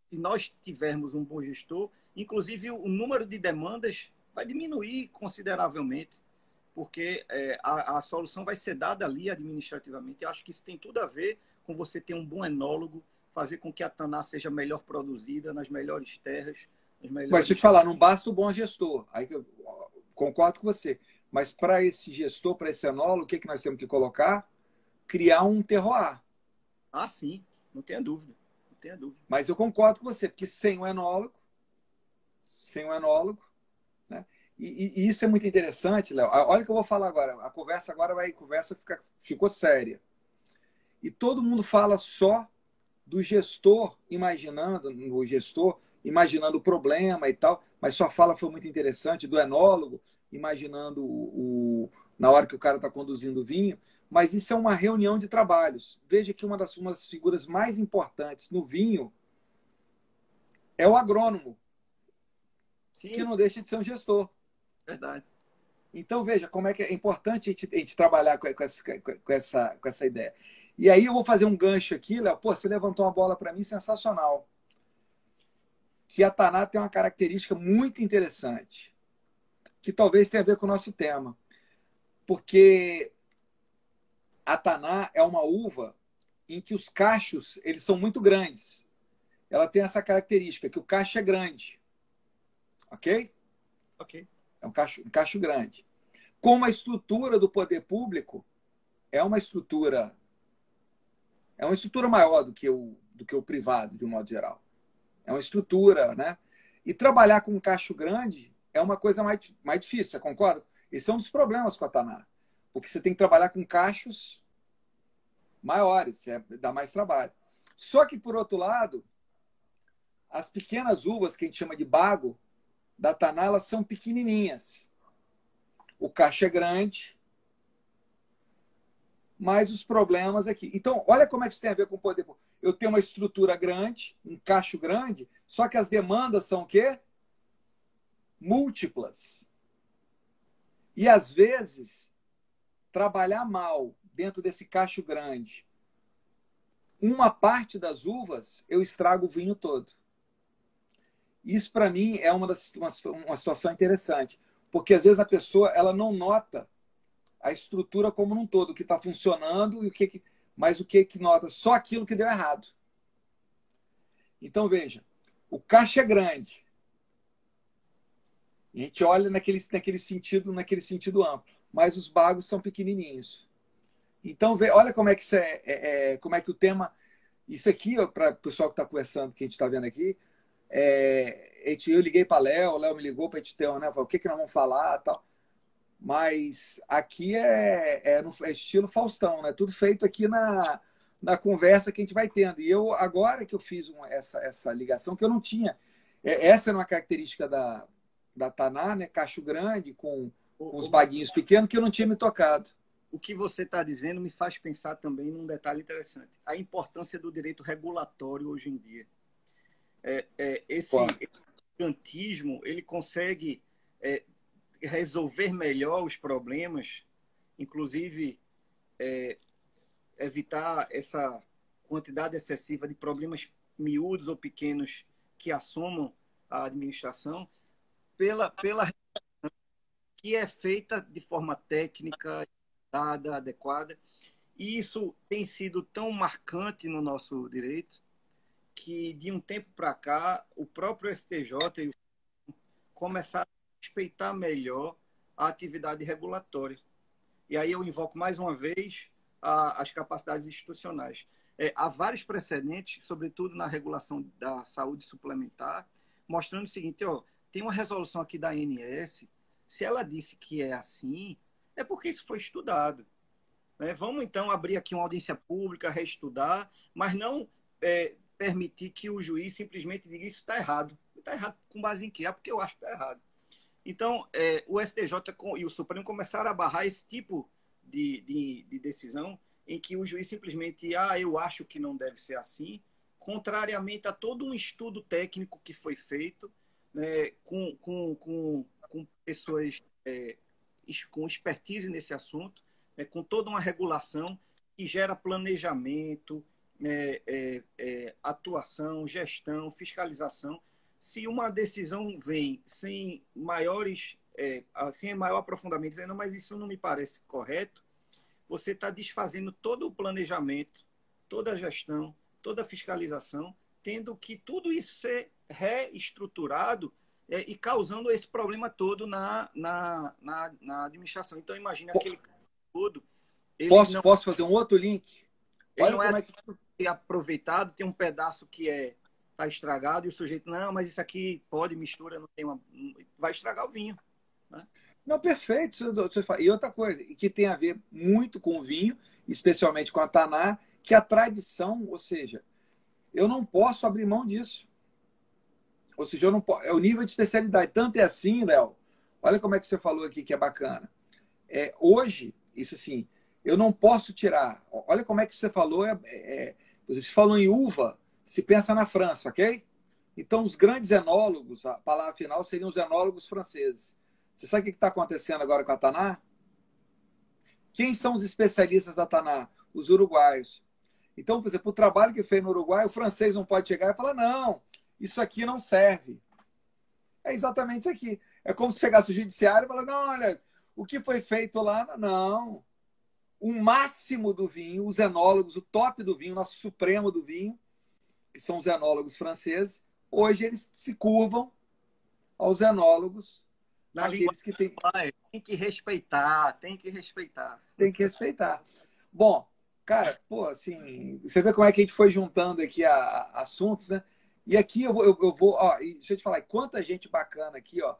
se nós tivermos um bom gestor, inclusive o número de demandas vai diminuir consideravelmente, porque a solução vai ser dada ali administrativamente. Eu acho que isso tem tudo a ver com você ter um bom enólogo, fazer com que a taná seja melhor produzida, nas melhores terras. Mas deixa eu te falar, não basta o bom gestor. Aí eu concordo com você. Mas para esse gestor, para esse enólogo, o que nós temos que colocar? Criar um terroir. Sim, não tenha dúvida. Não tenha dúvida. Mas eu concordo com você, porque sem o enólogo, né? E isso é muito interessante, Léo. Olha o que eu vou falar agora. A conversa ficou séria. E todo mundo fala só do gestor imaginando o problema e tal, mas sua fala foi muito interessante, do enólogo imaginando na hora que o cara está conduzindo o vinho, mas isso é uma reunião de trabalhos. Veja que uma das figuras mais importantes no vinho é o agrônomo, Sim, que não deixa de ser um gestor. Verdade. Então, veja como é que é importante a gente trabalhar com essa ideia. E aí eu vou fazer um gancho aqui, Léo. Você levantou uma bola para mim sensacional. Que a taná tem uma característica muito interessante, que talvez tenha a ver com o nosso tema. Porque a taná é uma uva em que os cachos eles são muito grandes. Ela tem essa característica, que o cacho é grande. Ok? Ok. É um cacho grande. Como a estrutura do poder público é uma estrutura maior do que o privado, de um modo geral. É uma estrutura, né? E trabalhar com um cacho grande é uma coisa mais difícil, você concorda? Esse é um dos problemas com a taná. Porque você tem que trabalhar com cachos maiores, dá mais trabalho. Só que, por outro lado, as pequenas uvas, que a gente chama de bago, da taná, elas são pequenininhas. O cacho é grande, mas os problemas aqui. Então, olha como é que isso tem a ver com o poder público. eu tenho uma estrutura grande, um cacho grande, só que as demandas são o quê? Múltiplas. E, às vezes, trabalhar mal dentro desse cacho grande, uma parte das uvas, eu estrago o vinho todo. Isso, para mim, é uma situação interessante. Porque, às vezes, a pessoa ela não nota a estrutura como um todo, o que está funcionando, mas o que nota? Só aquilo que deu errado. Então, veja, o caixa é grande. A gente olha naquele sentido amplo, mas os bagos são pequenininhos. Então, olha como é que como é que o tema... Isso aqui, para o pessoal que está conversando, que a gente está vendo aqui, eu liguei para o Léo me ligou para a gente ter, né? Falou, o que nós vamos falar tal. Mas aqui é estilo Faustão, né? Tudo feito aqui na conversa que a gente vai tendo. E eu, agora que eu fiz essa ligação, que eu não tinha. Essa era uma característica da Taná, né? Cacho grande, com os baguinhos pequenos, que eu não tinha me tocado. O que você está dizendo me faz pensar também num detalhe interessante. A importância do direito regulatório hoje em dia. Esse gigantismo, ele consegue resolver melhor os problemas, inclusive evitar essa quantidade excessiva de problemas miúdos ou pequenos que assomam a administração, pela que é feita de forma técnica, adequada. E isso tem sido tão marcante no nosso direito que, de um tempo para cá, o próprio STJ começaram a respeitar melhor a atividade regulatória. E aí eu invoco mais uma vez as capacidades institucionais. Há vários precedentes, sobretudo na regulação da saúde suplementar, mostrando o seguinte, tem uma resolução aqui da ANS, se ela disse que é assim, é porque isso foi estudado. Vamos, então, abrir aqui uma audiência pública, reestudar, mas não permitir que o juiz simplesmente diga isso está errado. Está errado com base em quê? Porque eu acho que está errado. Então, o STJ e o Supremo começaram a barrar esse tipo de decisão em que o juiz simplesmente, eu acho que não deve ser assim, contrariamente a todo um estudo técnico que foi feito, né, com pessoas com expertise nesse assunto, com toda uma regulação que gera planejamento, atuação, gestão, fiscalização. Se uma decisão vem sem maiores, sem maior aprofundamento, dizendo, mas isso não me parece correto, você está desfazendo todo o planejamento, toda a gestão, toda a fiscalização, tendo que tudo isso ser reestruturado e causando esse problema todo na administração. Então, imagine aquele todo... Posso fazer um outro link? Olha como é que aproveitado, tem um pedaço que está estragado e o sujeito, não, mas isso aqui pode, mistura, não tem vai estragar o vinho. Né? Não, perfeito. E outra coisa, que tem a ver muito com o vinho, especialmente com a Taná, que a tradição, ou seja, eu não posso abrir mão disso. Ou seja, eu não posso, é o nível de especialidade. Tanto é assim, Léo, olha como é que você falou aqui que é bacana. Hoje, isso assim, eu não posso tirar. Olha como é que você falou. Você falou em uva, se pensa na França, ok? Então, os grandes enólogos, a palavra final seriam os enólogos franceses. Você sabe o que está acontecendo agora com a Taná? Quem são os especialistas da Taná? Os uruguaios. Então, por exemplo, o trabalho que fez no Uruguai, o francês não pode chegar e falar, não, isso aqui não serve. É exatamente isso aqui. É como se chegasse o judiciário e falar, não, olha, o que foi feito lá, não. O máximo do vinho, os enólogos, o top do vinho, o nosso supremo do vinho, que são os enólogos franceses, hoje eles se curvam aos enólogos, aqueles que têm... Tem que respeitar, tem que respeitar. Tem que respeitar. Bom, cara, pô, assim, você vê como é que a gente foi juntando aqui assuntos, né? E aqui eu vou, deixa eu te falar, quanta gente bacana aqui, ó,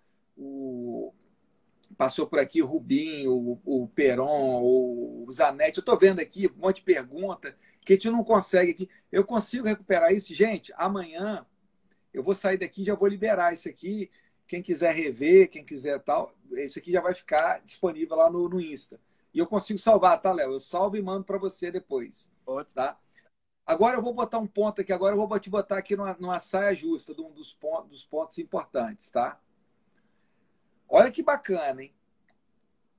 passou por aqui o Rubinho, o Peron, o Zanetti. Eu estou vendo aqui um monte de pergunta que a gente não consegue aqui. Eu consigo recuperar isso? Gente, amanhã eu vou sair daqui e já vou liberar isso aqui. Quem quiser rever, quem quiser tal, isso aqui já vai ficar disponível lá no Insta. E eu consigo salvar, tá, Léo? Eu salvo e mando para você depois. Ótimo. Tá? Agora eu vou botar um ponto aqui, agora eu vou te botar aqui numa saia justa de um dos pontos importantes, tá? Olha que bacana, hein?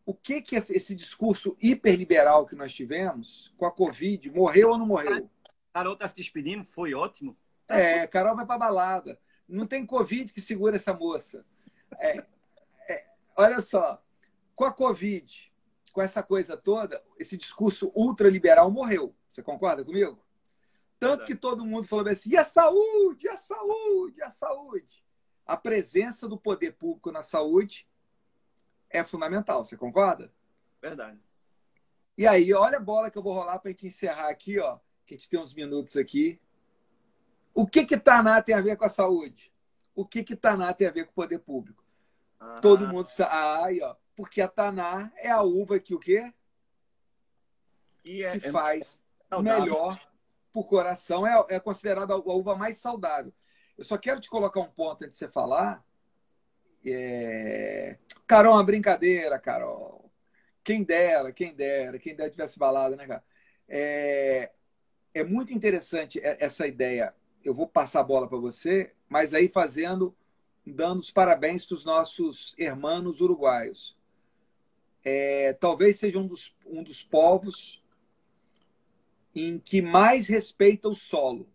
O que esse discurso hiperliberal que nós tivemos com a Covid, morreu ou não morreu? Carol tá se despedindo, foi ótimo. Carol vai pra balada. Não tem Covid que segura essa moça. Olha só, com a Covid, com essa coisa toda, esse discurso ultraliberal morreu. Você concorda comigo? Tanto que todo mundo falou assim, e a saúde, a saúde, a saúde. A presença do poder público na saúde é fundamental, você concorda? Verdade. E aí, olha a bola que eu vou rolar para a gente encerrar aqui, ó, que a gente tem uns minutos aqui. O que Taná tem a ver com a saúde? O que Taná tem a ver com o poder público? Todo mundo sabe. Aí, ó, porque a Taná é a uva que o quê? Que faz melhor para o coração, é considerada a uva mais saudável. Eu só quero te colocar um ponto antes de você falar. Carol, uma brincadeira, Carol. Quem dera tivesse balada, né, cara? É muito interessante essa ideia. Eu vou passar a bola para você, mas aí dando os parabéns para os nossos irmãos uruguaios. Talvez seja um dos povos em que mais respeita o solo,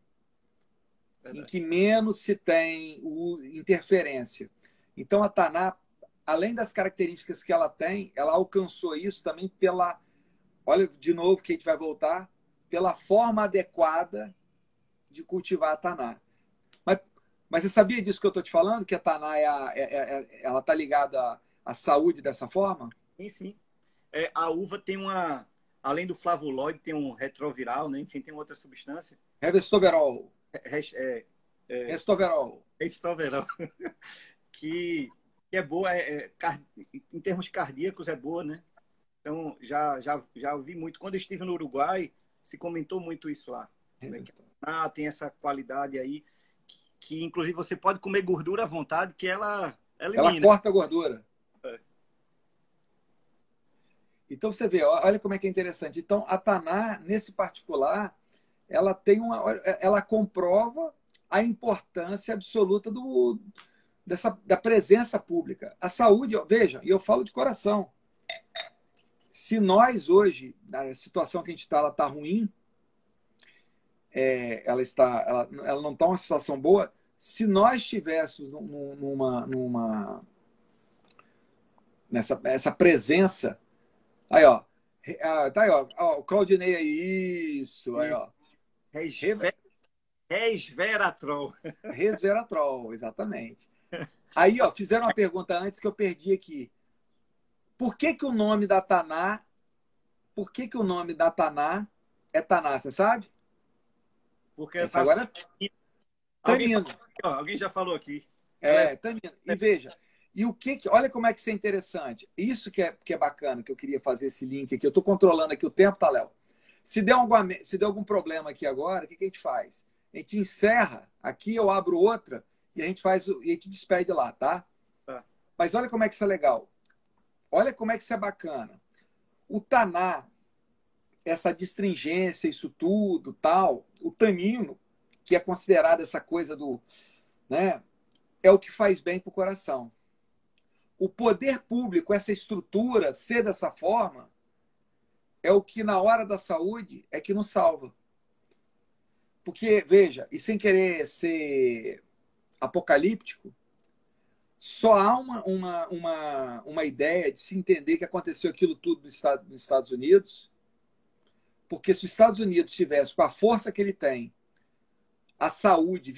em que menos se tem interferência. Então, a Taná, além das características que ela tem, ela alcançou isso também olha, de novo que a gente vai voltar, pela forma adequada de cultivar a Taná. Mas você sabia disso que eu estou te falando? Que a Taná ela está ligada à saúde dessa forma? Sim, sim. A uva tem além do flavonoide, tem um retroviral, né? Enfim, tem outra substância. Resveratrol. Resveratrol. Que é boa, em termos cardíacos é boa, né? Então, já ouvi muito. Quando eu estive no Uruguai, se comentou muito isso lá. Né? Tem essa qualidade aí, que inclusive você pode comer gordura à vontade, que ela elimina. Ela corta a gordura. Então, você vê, olha como é que é interessante. Então, a Taná, nesse particular, ela comprova a importância absoluta da presença pública. A saúde, veja, e eu falo de coração, se nós hoje, na situação que a gente está, ela está ruim, ela não está uma situação boa, se nós estivéssemos nessa presença, aí, ó, tá aí, ó, o Claudinei aí, isso, aí, ó. Resveratrol. Resveratrol, exatamente. Aí, ó, fizeram uma pergunta antes que eu perdi aqui. Por que o nome da Taná é Taná, você sabe? Porque agora é tanino. Alguém já falou aqui. Tanino. E veja, olha como é que isso é interessante. Isso que é bacana, que eu queria fazer esse link aqui. Eu estou controlando aqui o tempo, tá, Léo? Se der algum problema aqui agora, o que a gente faz? A gente encerra aqui, eu abro outra e a gente despede lá, tá? Mas olha como é que isso é legal. Olha como é que isso é bacana. O Taná, essa distringência, isso tudo, tal, o tanino, que é considerado essa coisa né, é o que faz bem para o coração. O poder público, essa estrutura, ser dessa forma, é o que na hora da saúde é que nos salva. Porque, veja, e sem querer ser apocalíptico, só há uma ideia de se entender que aconteceu aquilo tudo nos Estados Unidos, porque se os Estados Unidos tivesse, com a força que ele tem, a saúde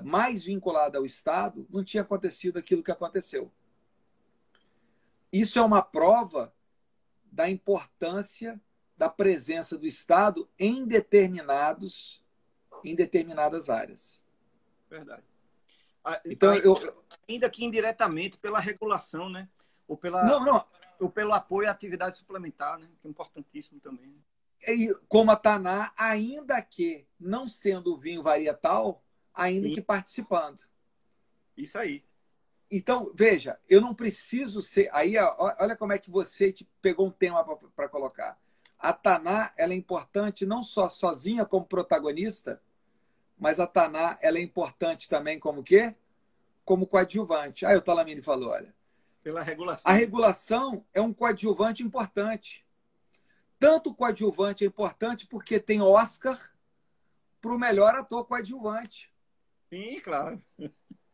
mais vinculada ao Estado, não tinha acontecido aquilo que aconteceu. Isso é uma prova da importância da presença do Estado em determinadas áreas. Verdade. Então, ainda que indiretamente pela regulação, né? Ou pelo apoio à atividade suplementar, né? Que é importantíssimo também. Como a Taná, ainda que não sendo vinho varietal, ainda que participando. Isso aí. Então, veja, eu não preciso ser... Aí, olha como é que você pegou um tema para colocar. A Taná, ela é importante não só sozinha como protagonista, mas a Taná, ela é importante também como o quê? Como coadjuvante. Aí o Talamini falou, olha, Pela a regulação. regulação é um coadjuvante importante. Tanto o coadjuvante é importante porque tem Oscar para o melhor ator coadjuvante. Sim, claro.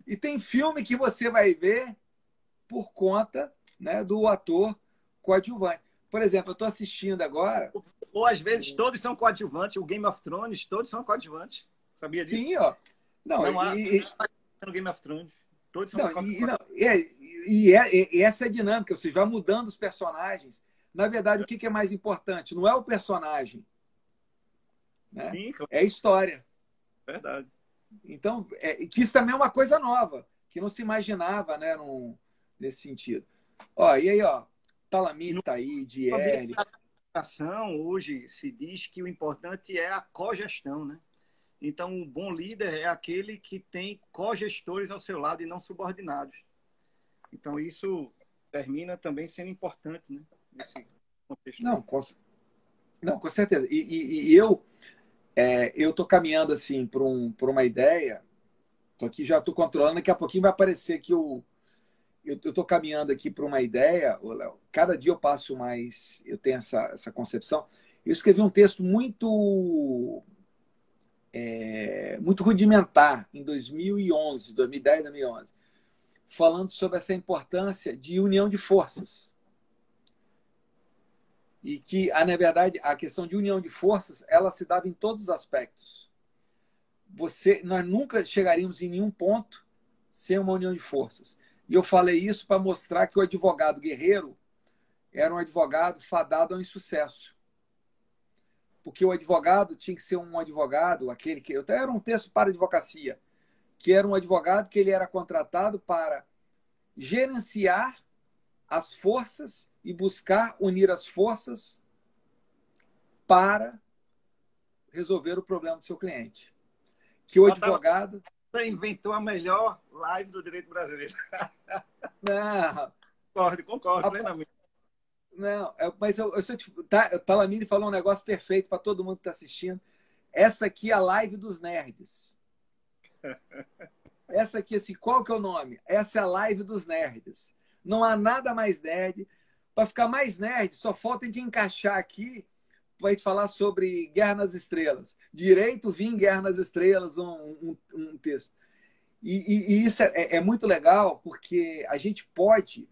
E tem filme que você vai ver por conta, né, do ator coadjuvante. Por exemplo, eu estou assistindo agora. Ou às vezes todos são coadjuvantes. O Game of Thrones, todos são coadjuvantes. Sabia disso? Sim, ó. Não, Não há no Game of Thrones. Todos são não, coadjuvantes. e essa é a dinâmica, ou seja, vai mudando os personagens. Na verdade, o que é mais importante? Não é o personagem, né? Sim, claro. É a história. Verdade. Então, que isso também é uma coisa nova, que não se imaginava, né, nesse sentido. Ó, e aí, ó, Talamine tá aí, Diele. Hoje se diz que o importante é a cogestão, né? Então, um bom líder é aquele que tem cogestores ao seu lado e não subordinados. Então, isso termina também sendo importante, né? Nesse contexto. Não, com certeza. E eu tô caminhando assim por uma ideia. Tô aqui, já tô controlando. Daqui a pouquinho vai aparecer que eu tô caminhando aqui para uma ideia, Léo. Cada dia eu passo mais, eu tenho essa concepção. Eu escrevi um texto muito rudimentar em 2011, 2010, 2011, falando sobre essa importância de união de forças. E que, na verdade, a questão de união de forças, ela se dava em todos os aspectos. Nós nunca chegaríamos em nenhum ponto sem uma união de forças. E eu falei isso para mostrar que o advogado guerreiro era um advogado fadado ao insucesso. Porque o advogado tinha que ser um advogado, aquele que... Era um texto para advocacia, que era um advogado que ele era contratado para gerenciar as forças e buscar unir as forças para resolver o problema do seu cliente. Que o advogado... Você inventou a melhor live do direito brasileiro. Não, Concordo plenamente. Não, mas o Talamini falou um negócio perfeito para todo mundo que está assistindo. Essa aqui é a live dos nerds. Essa aqui, assim, qual que é o nome? Essa é a live dos nerds. Não há nada mais nerd. Para ficar mais nerd, só falta de encaixar aqui para a gente falar sobre Guerra nas Estrelas. Direito, vim Guerra nas Estrelas, um texto. E isso é muito legal, porque a gente pode...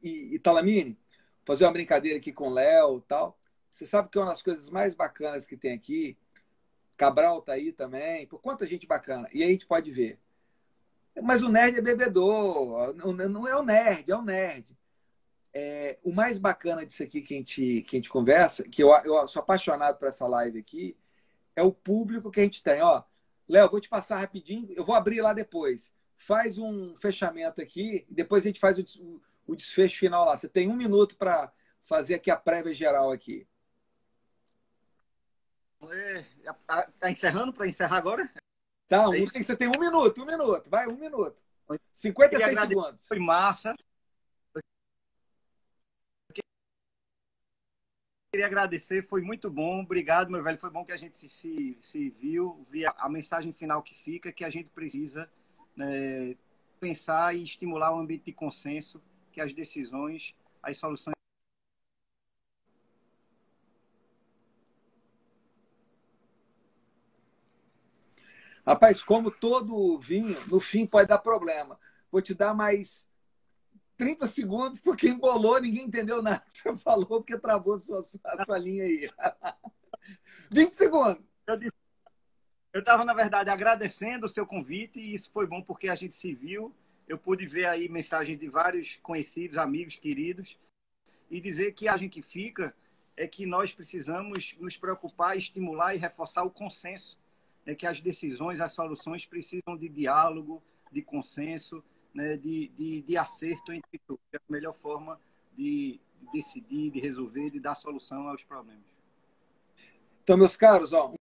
E Talamini, fazer uma brincadeira aqui com o Léo e tal. Você sabe que é uma das coisas mais bacanas que tem aqui. Cabral tá aí também. Por quanta gente bacana. E aí a gente pode ver. Mas o nerd é bebedor. Não é o nerd, é o nerd. O mais bacana disso aqui que a gente conversa, que eu sou apaixonado por essa live aqui, é o público que a gente tem. Ó, Léo, vou te passar rapidinho. Eu vou abrir lá depois. Faz um fechamento aqui. Depois a gente faz o desfecho final lá. Você tem 1 minuto para fazer aqui a prévia geral aqui. Tá encerrando para encerrar agora? Tá, você tem 1 minuto, 1 minuto. Vai, 1 minuto. 56 segundos. Foi massa. Queria agradecer, foi muito bom. Obrigado, meu velho. Foi bom que a gente se viu. Via a mensagem final que fica, que a gente precisa, né, pensar e estimular um ambiente de consenso, que as decisões, as soluções. Rapaz, como todo vinho, no fim pode dar problema. Vou te dar mais 30 segundos, porque embolou, ninguém entendeu nada que você falou, porque travou a sua linha aí. 20 segundos. Eu estava, na verdade, agradecendo o seu convite, e isso foi bom porque a gente se viu. Eu pude ver aí mensagens de vários conhecidos, amigos, queridos, e dizer que a gente que fica é que nós precisamos nos preocupar, estimular e reforçar o consenso. É que as decisões, as soluções precisam de diálogo, de consenso, né, de acerto entre todos. É a melhor forma de decidir, de resolver, de dar solução aos problemas. Então, meus caros, ó,